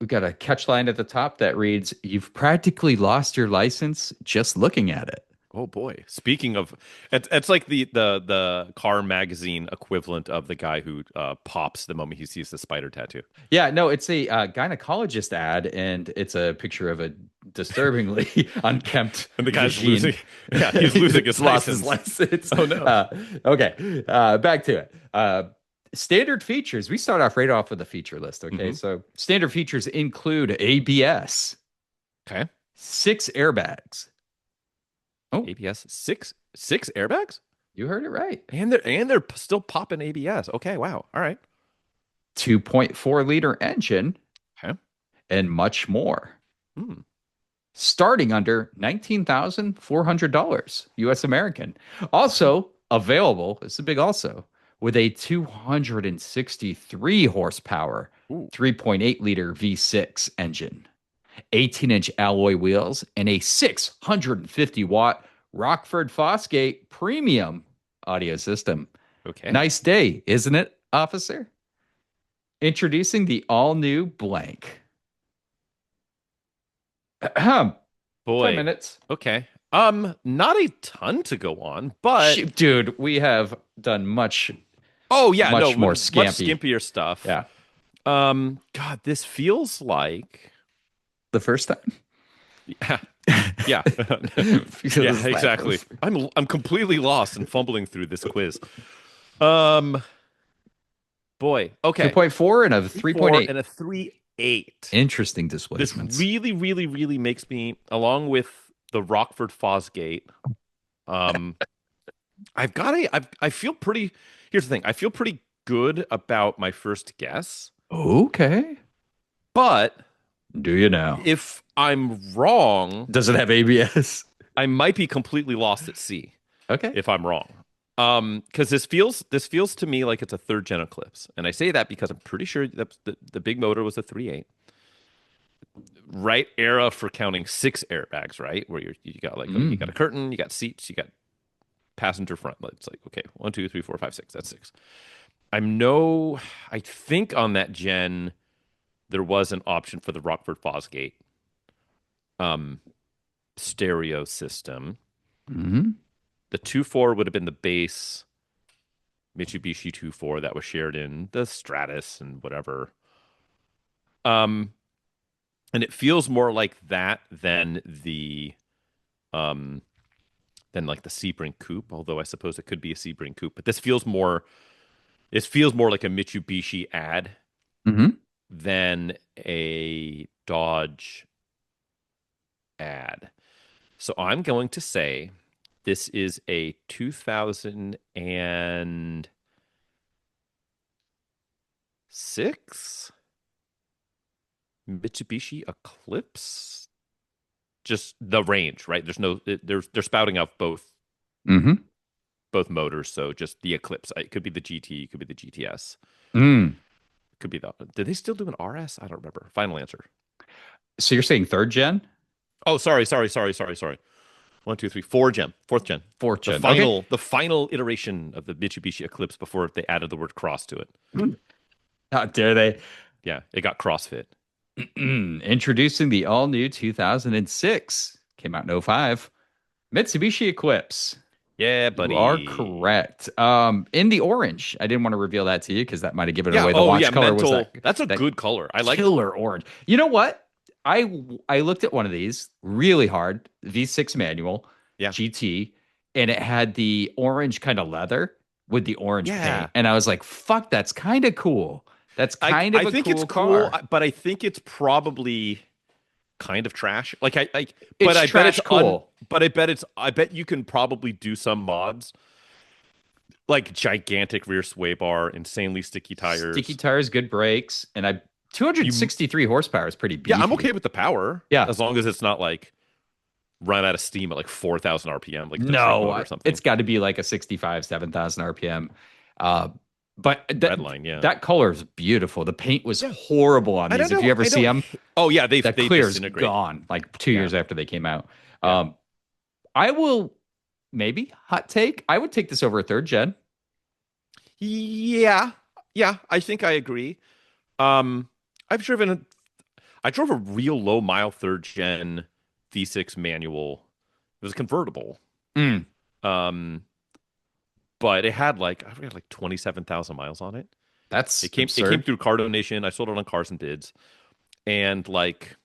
We've got a catch line at the top that reads, "You've practically lost your license just looking at it." Oh boy. Speaking of, it's like the car magazine equivalent of the guy who pops the moment he sees the spider tattoo. Yeah, no, it's a gynecologist ad, and it's a picture of a disturbingly unkempt And the guy's machine. losing. Yeah, he's losing his Lost his license. license. Oh no. Okay, back to it. Standard features. We start off right off with the feature list. Okay, Hmm. so standard features include ABS, Okay. 6 airbags. Oh, ABS six airbags, you heard it right. and they're still popping ABS. Okay. Wow. All right. 2.4-liter engine Okay. and much more. Hmm. Starting under $19,400 US American. Also available, it's a big also, with a 263 horsepower, Ooh. 3.8-liter V6 engine, 18-inch alloy wheels, and a 650-watt Rockford Fosgate premium audio system. Okay. Nice day, isn't it, officer? Introducing the all-new blank. Ahem. Boy. 10 minutes. Okay. Not a ton to go on, but Shoot, dude, we have done much, oh yeah, much no, more much scampy. skimpier stuff. Yeah. God, this feels like The first time. yeah, yeah, Feels yeah, like- exactly. I'm completely lost and fumbling through this quiz. Um, boy, okay, 2.4 and a 4 3.8. and a 3.8. Interesting This displacements. really, really, really makes me, along with the Rockford Fosgate. I feel pretty. Here's the thing. I feel pretty good about my first guess, Okay. but Do you know? if I'm wrong, Does it have ABS? I might be completely lost at sea Okay. if I'm wrong. Because this feels to me like it's a third gen Eclipse, and I say that because I'm pretty sure that the big motor was a 3.8. Right era for counting 6 airbags, right? Where you got like you got a curtain, you got seats, you got passenger front. It's like okay, 1, 2, 3, 4, 5, 6. That's 6. I think on that gen there was an option for the Rockford Fosgate stereo system. Mm-hmm. The 2.4 would have been the base Mitsubishi 2.4 that was shared in the Stratus and whatever. And it feels more like that than like the Sebring Coupe, although I suppose it could be a Sebring Coupe. But this feels more like a Mitsubishi ad Mm-hmm. than a Dodge ad. So I'm going to say this is a 2006 Mitsubishi Eclipse. Just the range, right? They're spouting out both Mm-hmm. motors, so just the Eclipse. It could be the GT, it could be the GTS, could be the. Did they still do an RS? I don't remember. Final answer. So you're saying third gen? Oh, sorry. 1, 2, 3, 4 gen, fourth gen, Fourth the gen. final, the final iteration of the Mitsubishi Eclipse before they added the word cross to it. How dare they? Yeah, it got CrossFit. Introducing the all-new 2006. Came out in 05. Mitsubishi Eclipse. Yeah, buddy. You are correct. In the orange. I didn't want to reveal that to you because that might have given Yeah. away the Oh, launch yeah. color. Mental. Was That's a that good color. I like. killer orange. You know what? I looked at one of these really hard, V6 manual, Yeah. GT, and it had the orange kind of leather with the orange Yeah. paint. And I was like, fuck, that's kind of cool. That's kind of I a think cool it's car. cool, but I think it's probably kind of trash. Like It's but I bet trash it's cool. but I bet you can probably do some mods like gigantic rear sway bar, insanely sticky tires. Sticky tires, good brakes, and 263 horsepower is pretty beefy. Yeah, I'm okay with the power. Yeah. As long as it's not like run out of steam at like 4,000 RPM, like the street No, motor or something. it's got to be like a 65, 7,000 RPM. But Redline, yeah. that color is beautiful. The paint was Yeah. horrible on I don't these. If know. you ever I see don't. them, Oh yeah, they that they clear's disintegrate. gone like 2 years Yeah. after they came out. Yeah. Um, I will maybe hot take. I would take this over a third gen. Yeah. Yeah. I think I agree. Um, I've driven. I drove a real low mile third gen V6 manual. It was convertible. Mm, Um, but it had like I forget like 27,000 miles on it. that's It came absurd. through Car Donation. I sold it on Cars and Bids, and like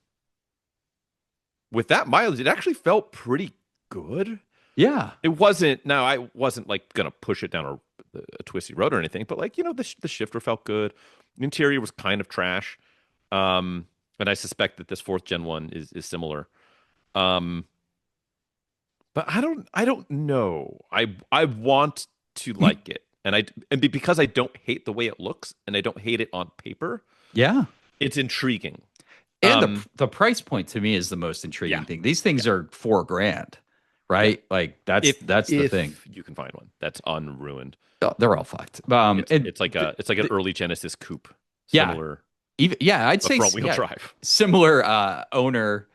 with that mileage, it actually felt pretty good. Yeah. It wasn't. Now I wasn't like gonna push it down a twisty road or anything, but like the shifter felt good. The interior was kind of trash, and I suspect that this fourth gen one is similar. Um, but I don't know. I want to like it, because I don't hate the way it looks, and I don't hate it on paper. Yeah. It's intriguing. And Um, the price point to me is the most intriguing yeah, thing. These things yeah, are 4 grand, yeah. right? Like that's the thing. If you can find one that's unruined, Oh, they're all fucked. And it's like an early Genesis coupe, yeah, similar, even yeah, I'd but say front wheel yeah, drive. similar owner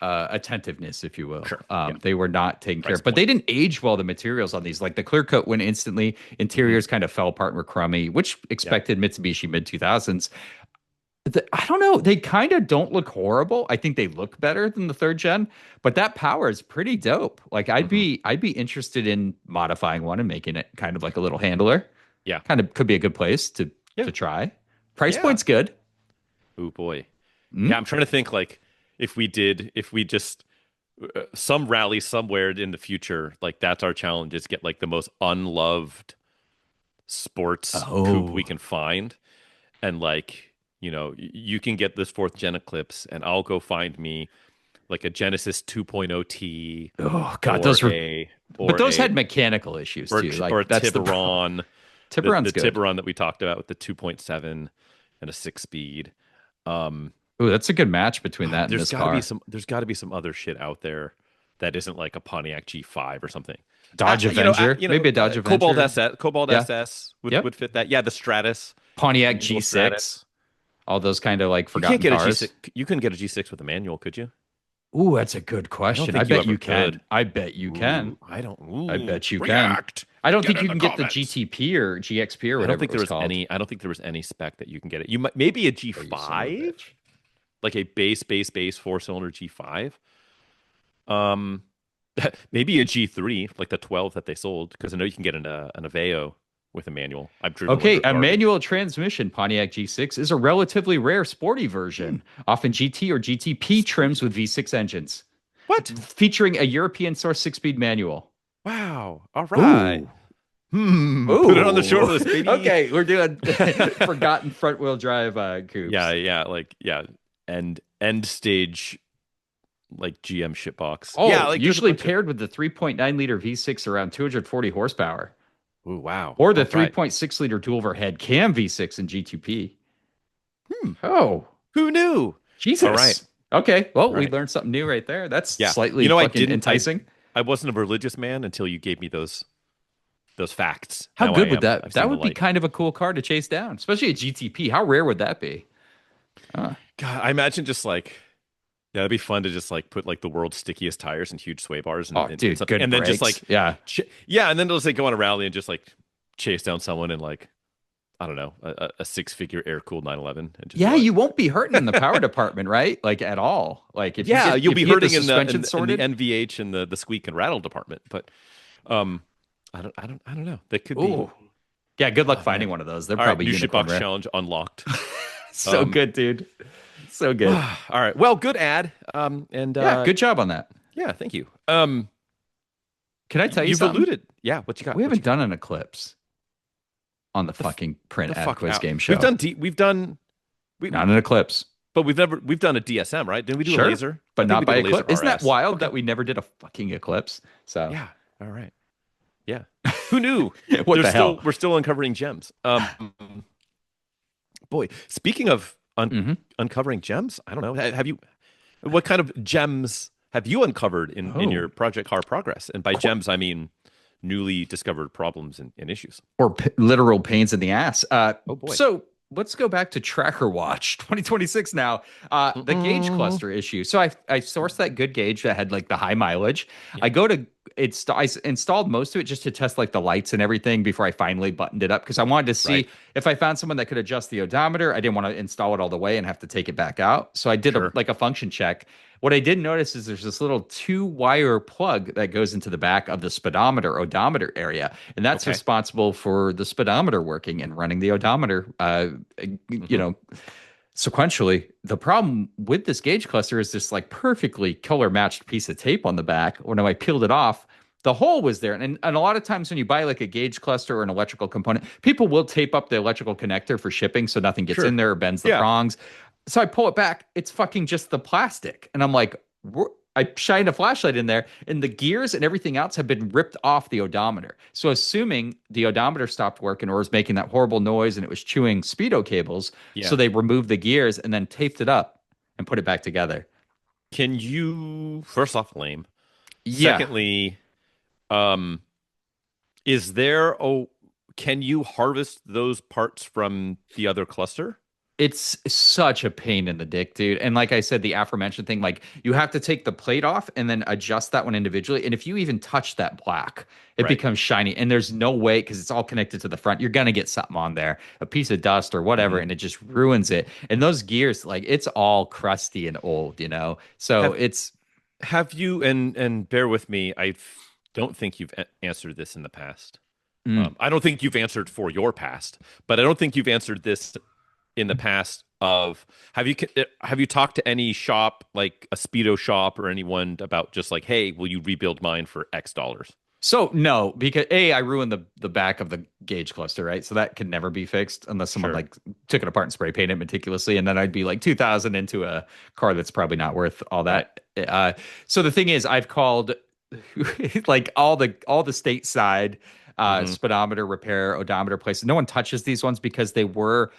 attentiveness, if you will. Sure. Yeah. They were not taken care Price of, but they point. didn't age well. The materials on these, like the clear coat, went instantly. Mhm. Interiors kind of fell apart and were crummy, which Yeah. expected Mitsubishi mid 2000s. I don't know. They kind of don't look horrible. I think they look better than the third gen, but that power is pretty dope. Like Mhm. I'd be interested in modifying one and making it kind of like a little handler. Yeah. Kind of could be a good place Yeah. to try. Price Yeah. point's good. Oh boy. Mm, Yeah, I'm trying to think like if we just some rally somewhere in the future, like that's our challenge is get like the most unloved sports coupe we Oh, can find, and like you can get this fourth gen Eclipse, and I'll go find me like a Genesis 2.0 T oh God, or those were. a But or those a had mechanical issues too. or Like a that's the problem. Tiburon, the Tiburon's good. Tiburon that we talked about with the 2.7 and a 6 speed. Um, Oh, that's a good match between that and there's this got to be car. some other shit out there that isn't like a Pontiac G5 or something. Dodge Avenger, maybe a Dodge Cobalt Avenger. SS, Cobalt Yeah. SS Yep. would fit that. Yeah, the Stratus, Pontiac manual G6. Stratus. All those kind of like You can't forgotten get a cars. G6. You couldn't get a G6 with a manual, could you? Ooh, that's a good I don't question. I think you bet ever you can. could. I bet you can. Ooh, I don't. I Ooh, bet you can. react. I don't Get think in you the can get the comments. GTP or GXP or I don't whatever think it there was was called. any. I don't think there was any spec that you can get it. You might maybe a Oh, you son of a G5, bitch. like a base 4-cylinder G5. Um, maybe a G3, like the 12 that they sold, because I know you can get an Aveo with a manual. I've driven one. Okay, They're a garbage. manual transmission Pontiac G6 is a relatively rare sporty Hmm. version, often GT or GTP trims with V6 engines, What? featuring a European source 6-speed manual. Wow. All right. Ooh. Put it on the short Ooh. list, baby. Okay, we're doing forgotten front wheel drive Yeah, coupes. yeah, like yeah, end stage like GM shitbox. Yeah, Oh, like there's a usually bunch of. paired with the 3.9 liter V6 around 240 horsepower, Ooh, wow. or the All right. 3.6 liter dual overhead cam V6 in GTP. Hmm. Oh, Who knew? All right. Jesus. Okay, well, All we right. learned something new right there. That's Yeah. slightly I fucking didn't. enticing. I wasn't a religious man until you gave me those facts. How Now I good would am. that? I've That seen the would be light. kind of a cool car to chase down, especially a GTP. How rare would that be? Huh. God, I imagine just like yeah, it'd be fun to just like put like the world's stickiest tires and huge sway bars Oh, and dude, something, good and then just brakes. like Yeah. yeah, and then they'll just like go on a rally and just like chase down someone in like I don't know a 6-figure air cooled 911 and just be Yeah, like you won't be hurting in the power department, right? Like at all. Like if you yeah, get you'll if be you get the hurting in the suspension in the sorted. NVH and the squeak and rattle department, but um I don't know. That could be Ooh. Yeah, good luck oh finding man. one of those. They're All right, probably new unicorn shitbox rare. challenge unlocked. So Um good, dude. So good. all right. Well, good ad. And Yeah, good job on that. yeah, thank you. Can I tell you You've something? alluded. Yeah, what you got? We What you haven't got? done an eclipse on the fucking print The ad fuck quiz out. game show. We've done we Not an eclipse. but we've done a DSM, right? Didn't we do a Sure, laser? but I think not we by did a laser eclipse. Isn't that RS. wild Okay. that we never did a fucking eclipse? So Yeah. All right. Yeah. Who knew? what the hell? We're still uncovering gems. Boy, speaking of Mhm. uncovering gems, I don't know. Have you what kind of gems have you uncovered in Oh, your project car progress? And by qu- gems, I mean newly discovered problems and issues. or literal pains in the ass. Oh boy. So let's go back to Tracker Watch 2026 now. The gauge cluster issue. So I sourced that good gauge that had like the high mileage. Yeah. I go to I installed most of it just to test like the lights and everything before I finally buttoned it up because I wanted to see Right. if I found someone that could adjust the odometer. I didn't want to install it all the way and have to take it back out. So I did Sure. like a function check. What I did notice is there's this little 2-wire plug that goes into the back of the speedometer odometer area, and that's Okay. responsible for the speedometer working and running the odometer. You know, sequentially. The problem with this gauge cluster is this like perfectly color matched piece of tape on the back. When I peeled it off, the hole was there. And a lot of times when you buy like a gauge cluster or an electrical component, people will tape up the electrical connector for shipping so nothing gets Sure. in there or bends the Yeah. prongs. So I pull it back. It's fucking just the plastic. And I'm like, I shined a flashlight in there, and the gears and everything else have been ripped off the odometer. So, assuming the odometer stopped working or was making that horrible noise and it was chewing speedo cables, Yeah. so they removed the gears and then taped it up and put it back together. Can you first off lame? Yeah. Secondly, um, is there can you harvest those parts from the other cluster? It's such a pain in the dick, dude. And like I said, the aforementioned thing, like you have to take the plate off and then adjust that one individually. And if you even touch that black, it Right. becomes shiny. And there's no way, because it's all connected to the front, you're gonna get something on there, a piece of dust or whatever, and it just ruins it. And those gears, like it's all crusty and old, you know? So Have you and bear with me, I don't think you've answered this in the past. I don't think you've answered for your past, but I don't think you've answered this in the past of have you talked to any shop like a Speedo shop or anyone about just like, hey, will you rebuild mine for X dollars? So no, because I ruined the back of the gauge cluster, right? So that can never be fixed unless someone Sure. like took it apart and spray painted it meticulously, and then I'd be like 2,000 into a car that's probably not worth all that. So the thing is, I've called like all the stateside speedometer repair odometer places. No one touches these ones because they were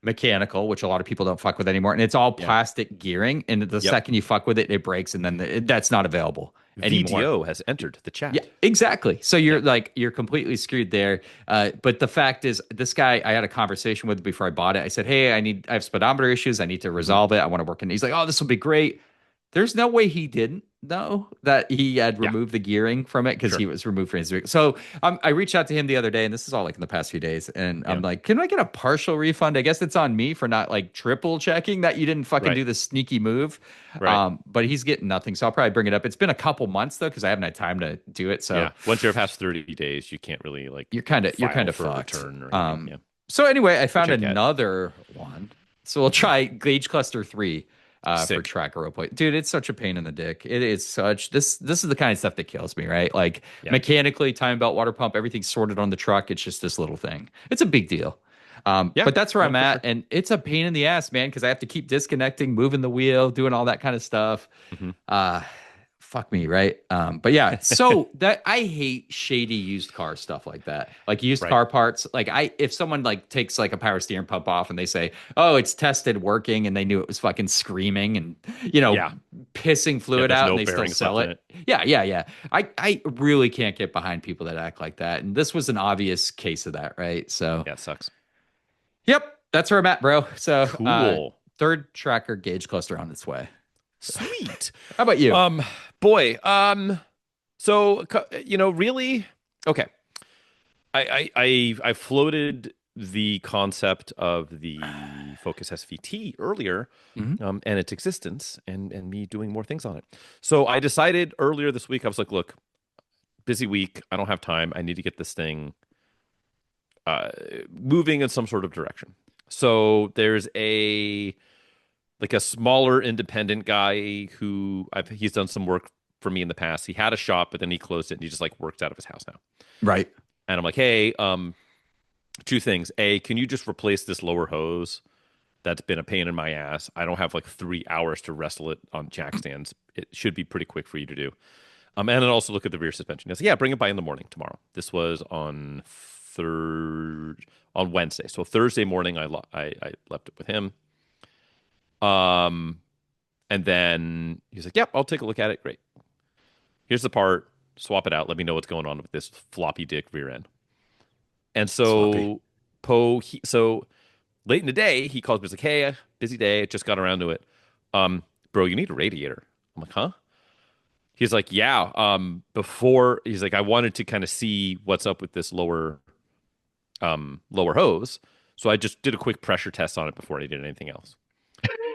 mechanical, which a lot of people don't fuck with anymore, and it's all plastic gearing. And the second you fuck with it, it breaks, and then that's not available anymore. VDO has entered the chat. Yeah, exactly. So you're completely screwed there. But the fact is, this guy I had a conversation with before I bought it. I said, "Hey, I have speedometer issues. I need to resolve it. I want to work in." He's like, "Oh, this will be great." There's no way he didn't know that he had removed the gearing from it because he was removed from his vehicle. So I reached out to him the other day, and this is all like in the past few days. And I'm like, can I get a partial refund? I guess it's on me for not like triple checking that you didn't fucking do this sneaky move. Right. But he's getting nothing. So I'll probably bring it up. It's been a couple months though, because I haven't had time to do it. So once you're past 30 days, you can't really like you're kind of for fucked. a return or anything. So anyway, I found Which I get. another one. So we'll try Gauge Cluster 3 for Sick. tracker replacement. Dude, it's such a pain in the dick. It is such this is the kind of stuff that kills me, right? Like mechanically, time belt, water pump, everything's sorted on the truck. It's just this little thing. It's a big deal. But that's where I'm at, and it's a pain in the ass, man, because I have to keep disconnecting, moving the wheel, doing all that kind of stuff. Fuck me, right? But yeah, so that I hate shady used car stuff like that, like used car parts. Like if someone like takes like a power steering pump off and they say, "Oh, it's tested working," and they knew it was fucking screaming and pissing fluid out, and they still sell it. Yeah. I really can't get behind people that act like that, and this was an obvious case of that, right? So Yeah, it sucks. Yep, that's where I'm at, bro. So Cool. Third tracker gauge cluster on its way. Sweet. How about you? Boy. So really, okay. I floated the concept of the Focus SVT earlier, and its existence, and me doing more things on it. So I decided earlier this week. I was like, look, busy week. I don't have time. I need to get this thing moving in some sort of direction. So there's a smaller independent guy who he's done some work for me in the past. He had a shop, but then he closed it and he just like works out of his house now. Right. And I'm like, hey, two things. A, can you just replace this lower hose? That's been a pain in my ass. I don't have like 3 hours to wrestle it on jack stands. It should be pretty quick for you to do. And then also look at the rear suspension. I said, yeah, bring it by in the morning tomorrow. This was on Wednesday. So Thursday morning, I left it with him. And then he's like, yep, I'll take a look at it. Great. Here's the part. swap it out. Let me know what's going on with this floppy dick rear end. And Sloppy. so so late in the day, he calls me. He's like, "Hey, busy day. Just got around to it. Bro, you need a radiator." I'm like, "Huh?" He's like, "Yeah. Before he's like, I wanted to kind of see what's up with this lower hose, so I just did a quick pressure test on it before I did anything else."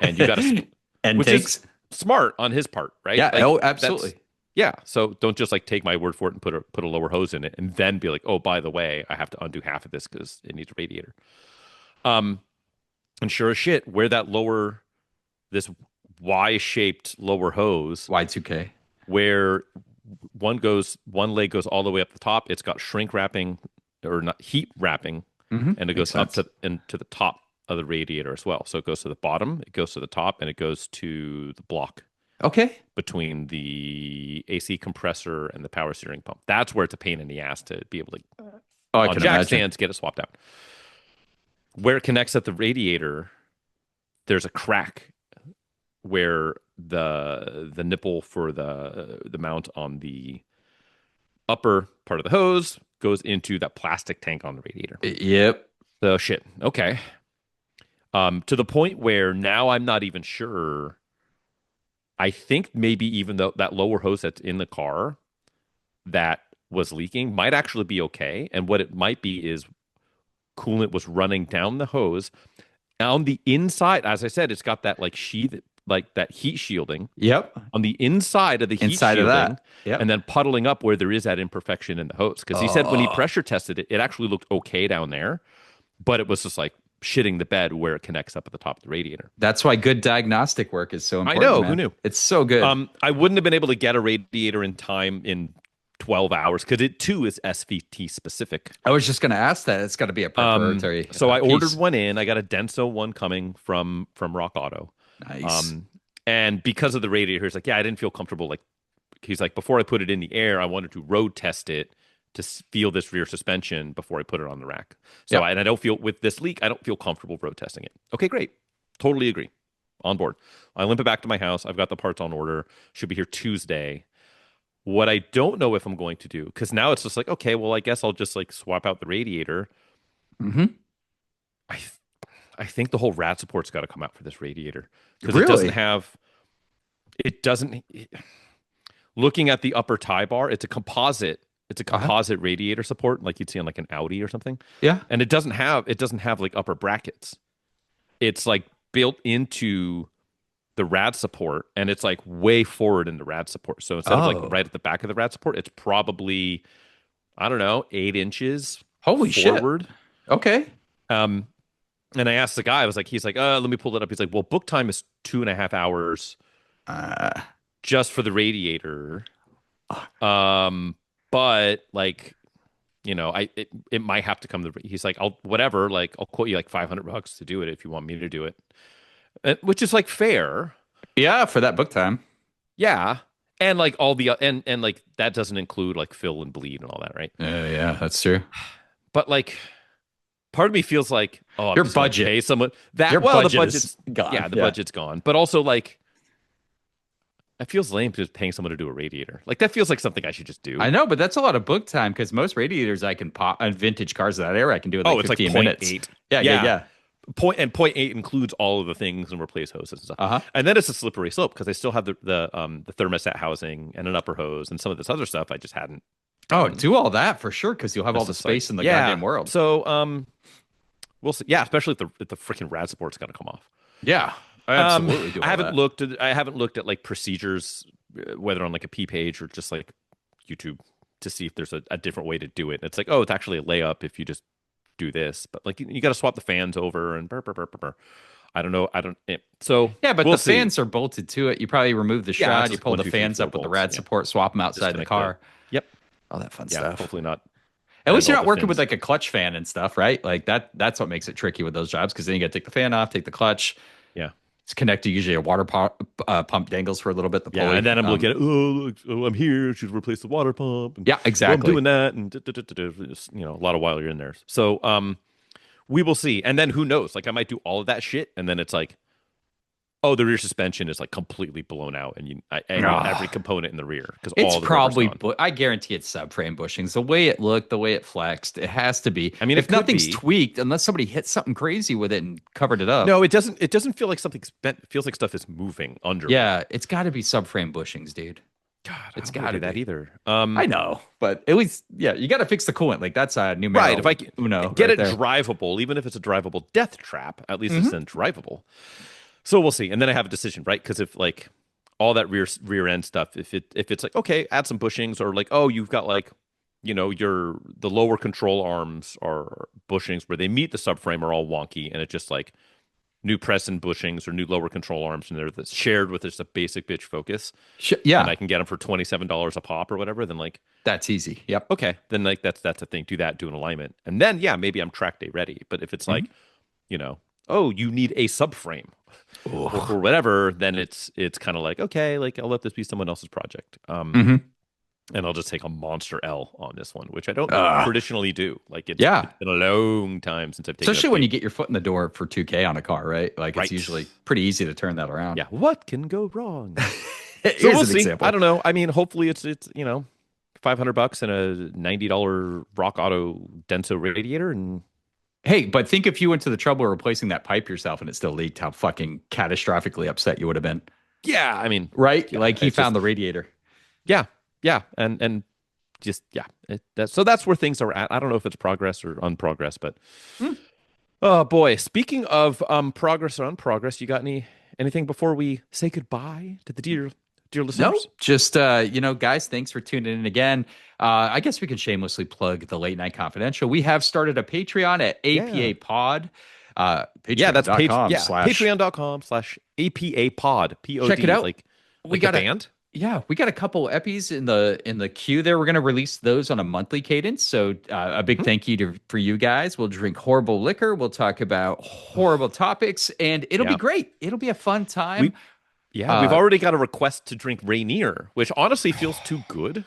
And you got to, And which is takes. smart on his part, right? Yeah. Like Oh, that's absolutely. yeah. So don't just like take my word for it and put a lower hose in it, and then be like, "Oh, by the way, I have to undo half of this because it needs a radiator." Um, and sure as shit, where this Y-shaped lower hose, Y2K. where one leg goes all the way up the top, it's got shrink wrapping or not heat wrapping, and it Makes goes up sense. into the top of the radiator as well. So it goes to the bottom, it goes to the top, and it goes to the block Okay. between the AC compressor and the power steering pump. That's where it's a pain in the ass to be able to, Oh, I on can jack imagine. stands, get it swapped out. Where it connects at the radiator, there's a crack where the nipple for the mount on the upper part of the hose goes into that plastic tank on the radiator. Yep. So shit. Okay. To the point where now I'm not even sure. I think maybe even though that lower hose that's in the car that was leaking might actually be okay. And what it might be is coolant was running down the hose on the inside. As I said, it's got that like sheath, like that heat shielding Yep. on the inside of the heat Inside of shielding, that. Yep. and then puddling up where there is that imperfection in the hose. Because he said when he Oh, pressure tested it, it actually looked okay down there, but it was just like shitting the bed where it connects up at the top of the radiator. that's why good diagnostic work is so I important, know, who man. knew? It's so good. I wouldn't have been able to get a radiator in time in 12 hours because it too is SVT specific. I was just going to ask that. It's got to be a proprietary So I ordered piece. one in. I got a Denso one coming from Rock Auto. Nice. And because of the radiator, he's like, yeah, I didn't feel comfortable. Like, he's like, before I put it in the air, I wanted to road test it to feel this rear suspension before I put it on the rack. So, Yep. and I don't feel with this leak, I don't feel comfortable road testing it. Okay, great. Totally agree. On board. I limp it back to my house. I've got the parts on order. Should be here Tuesday. What I don't know if I'm going to do, because now it's just like, okay, well, I guess I'll just like swap out the radiator. Mm-hmm. I I think the whole rad support's got to come out for this radiator because Really? it doesn't looking at the upper tie bar, it's a Uh-huh. composite radiator support like you'd see on like an Audi or something. Yeah. And it doesn't have like upper brackets. It's like built into the rad support, and it's like way forward in the rad support. So instead of like Oh, right at the back of the rad support, it's probably, I don't know, 8 inches holy shit. forward. Okay. Um, and I asked the guy, he's like, let me pull it up. He's like, well, book time is 2.5 hours Uh, just for the radiator. But like, it might have to come to, he's like, I'll quote you like $500 to do it if you want me to do it. Which is like fair. yeah, for that book time. Yeah. And like all the, and like that doesn't include like fill and bleed and all that, right? Yeah, that's true. But like, part of me feels like, oh, I'm Your just gonna budget. pay someone Your well, the budget is budget's, gone. yeah, the Yeah. budget's gone. But also like, it feels lame just paying someone to do a radiator. Like that feels like something I should just do. I know, but that's a lot of book time because most radiators I can pop on vintage cars of that era, I can do it Oh, like it's like 15 point minutes. 0.8. Yeah, yeah, Yeah. yeah. Point eight includes all of the things and replace hoses and stuff. Uh-huh. And then it's a slippery slope because I still have the thermostat housing and an upper hose and some of this other stuff I just hadn't Oh, done. do all that for sure because you'll have all It's the just like, space in the yeah. goddamn world. So we'll see. Yeah, especially if the freaking rad support's got to come off. Yeah, I absolutely do I all haven't that. looked at like procedures, whether on like a P page or just like YouTube to see if there's a different way to do it. It's like, oh, it's actually a layup if you just do this, but like you got to swap the fans over and burr, burr, burr, burr, burr. I don't know. So Yeah, but we'll the see. fans are bolted to it. You probably remove the Yeah, it's shroud, you just pull one, the two, three, fans four up with the bolts. rad Yeah. support, swap them outside the Disconnect car. Yep. All that fun Yeah. stuff. Hopefully not. At least bend you're all not the working with fins. like a clutch fan and stuff, right? Like that's what makes it tricky with those jobs because then you got to take the fan off, take the clutch. Yeah. It's connected. Usually a water pump dangles for a little bit. The Yeah. pulley. And then I'm looking at, oh, I'm here. Should replace the water pump. And, Yeah, exactly. I'm doing that. And, just, a lot of while you're in there. So, we will see. And then who knows? Like I might do all of that shit. And then it's like, Oh, the rear suspension is like completely blown out, and I know every component in the rear because It's all the rubber's probably, gone. I guarantee it's subframe bushings. The way it looked, the way it flexed, it has to be. I mean, it If could nothing's be. tweaked, unless somebody hit something crazy with it and covered it up. No, it doesn't. It doesn't feel like something's bent. It feels like stuff is moving under me. Yeah, it's got to be subframe bushings, dude. God, I It's don't want got to to do that be. either. I know, but at least, yeah, you got to fix the coolant. Like that's a Right. numero If I uno get right it there. drivable, even if it's a drivable death trap, at least it's Hmm. then drivable. So we'll see. And then I have a decision, right? Because if like all that rear end stuff, if it's like okay, add some bushings, or like oh, you've got like the lower control arms are bushings where they meet the subframe are all wonky, and it's just like new press and bushings or new lower control arms, and they're shared with just a basic bitch focus, and Yeah, I can get them for $27 a pop or whatever. Then like that's easy. Yep. okay, then like that's a thing. Do that, do an alignment, and then yeah, maybe I'm track day ready. But if it's like oh, you need a subframe or whatever, then it's kind of like okay, like I'll let this be someone else's project. Hmm. And I'll just take a monster L on this one, which I don't Uh, traditionally do. Like yeah. it's been a long time since I've taken Especially a when you big, get your foot in the door for 2K on a car, right? Like it's right. usually pretty easy to turn that around. Yeah, what can go wrong? So Here's we'll an see. example. I don't know. I mean, hopefully it's $500 and a $90 Rock Auto Denso radiator, and Hey, but think if you went to the trouble of replacing that pipe yourself and it still leaked, how fucking catastrophically upset you would have been, yeah, I mean, right? yeah, Like he it's found just the radiator. yeah, and just yeah, that's where things are at. I don't know if it's progress or unprogress, but Hmm. oh boy, speaking of progress or unprogress, you got anything before we say goodbye to the dear No, listeners? just guys, thanks for tuning in again. I guess we could shamelessly plug the Late Night Confidential. We have started a Patreon at Yeah. APA Pod. Yeah, that's Patreon.com slash patreon.com/APA pod. check it POD, out. We the got a band. Yeah, we got a couple epis in the queue there. We're going to release those on a monthly cadence. So a big Mhm. thank you for you guys. We'll drink horrible liquor. We'll talk about horrible topics, and it'll be Yeah. great. It'll be a fun time. We we've Uh, already got a request to drink Rainier, which honestly feels too good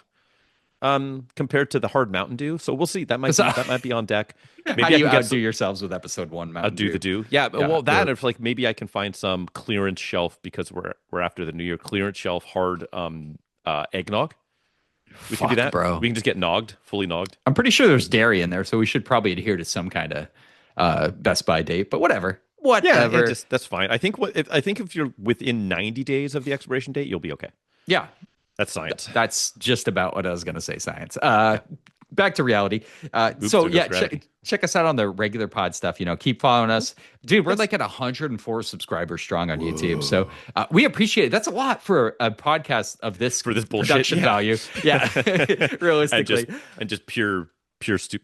compared to the hard Mountain Dew. So we'll see. so, That might be on deck. how Maybe do I you can get outdo yourselves with episode one, Mountain do Dew? the do. Yeah, Yeah, well do that it. if like maybe I can find some clearance shelf because we're after the new year clearance shelf hard eggnog. We can do Fuck, that. bro. We can just get nogged, fully nogged. I'm pretty sure there's dairy in there, so we should probably adhere to some kind of Best Buy date. But whatever, Yeah, whatever. just that's fine. I think if you're within 90 days of the expiration date, you'll be okay. Yeah, That's science. that's just about what I was going to say. Science. Back to reality. Oops, So there goes yeah, gravity. check us out on the regular pod stuff. Keep following us, dude. We're like at 104 subscribers strong on YouTube. So we appreciate it. That's a lot for a podcast of this For this bullshit, production yeah. value. Yeah, realistically. And just pure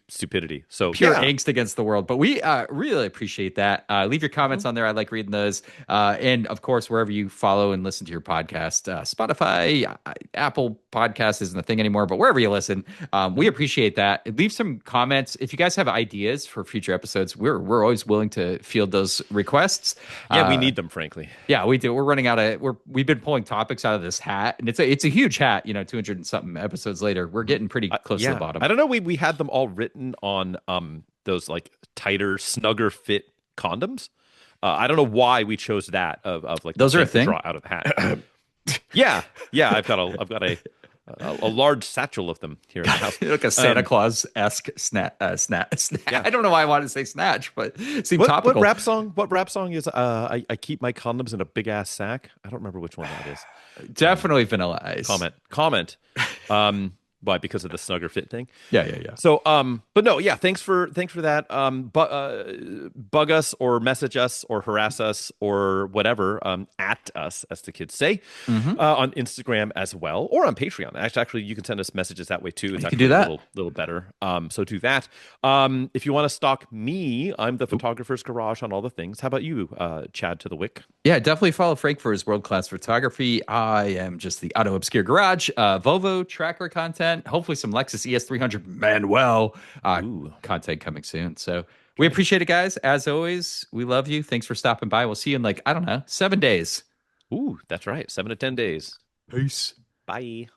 stupidity. So Pure yeah. angst against the world. But we really appreciate that. Leave your comments on there. I like reading those. And of course, wherever you follow and listen to your podcast, Spotify, Apple Podcast isn't a thing anymore, but wherever you listen, we appreciate that. Leave some comments. If you guys have ideas for future episodes, we're always willing to field those requests. Yeah, we need them, frankly. Yeah, we do. We're running out of we've been pulling topics out of this hat, and it's a huge hat, 200 and something episodes later. We're getting pretty close to the bottom. I don't know. We had them all written on those like tighter, snugger fit condoms. I don't know why we chose that of like Those the are a thing to thing? draw out of the hat. yeah. I've got a large satchel of them here in the house. Like a Santa Claus-esque snatch. Yeah. I don't know why I wanted to say snatch, but it seemed What topical. rap song? What rap song is I keep my condoms in a big ass sack? I don't remember which one that is. Definitely Vanilla Ice. Comment. Why? Because of the snugger fit thing. Yeah. So, but no, yeah. Thanks for that. Bug us or message us or harass us or whatever. At us, as the kids say, on Instagram as well, or on Patreon. Actually, you can send us messages that way too. It's You can actually do that. a little better. So do that. If you want to stalk me, I'm the photographer's garage on all the things. How about you, Chad to the Wick? Yeah, definitely follow Frank for his world-class photography. I am just the Auto Obscure Garage, Volvo tracker content, hopefully some Lexus ES300 Manuel content coming soon. So we appreciate it, guys. As always, we love you. Thanks for stopping by. We'll see you in 7 days. Ooh, that's right. 7 to 10 days. Peace. Bye.